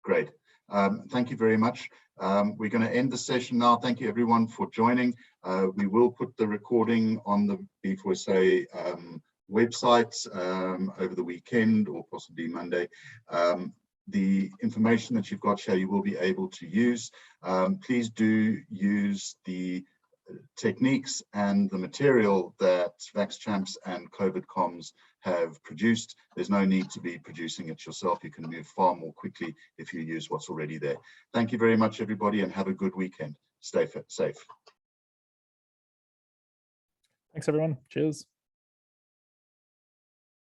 Great. Thank you very much. We're going to end the session now. Thank you, everyone, for joining. We will put the recording on the B4SA website over the weekend or possibly Monday. The information that you've got here, you will be able to use. Please do use the techniques and the material that Vax Champs and COVID Comms have produced. There's no need to be producing it yourself. You can move far more quickly if you use what's already there. Thank you very much, everybody, and have a good weekend. Stay safe. Thanks, everyone. Cheers.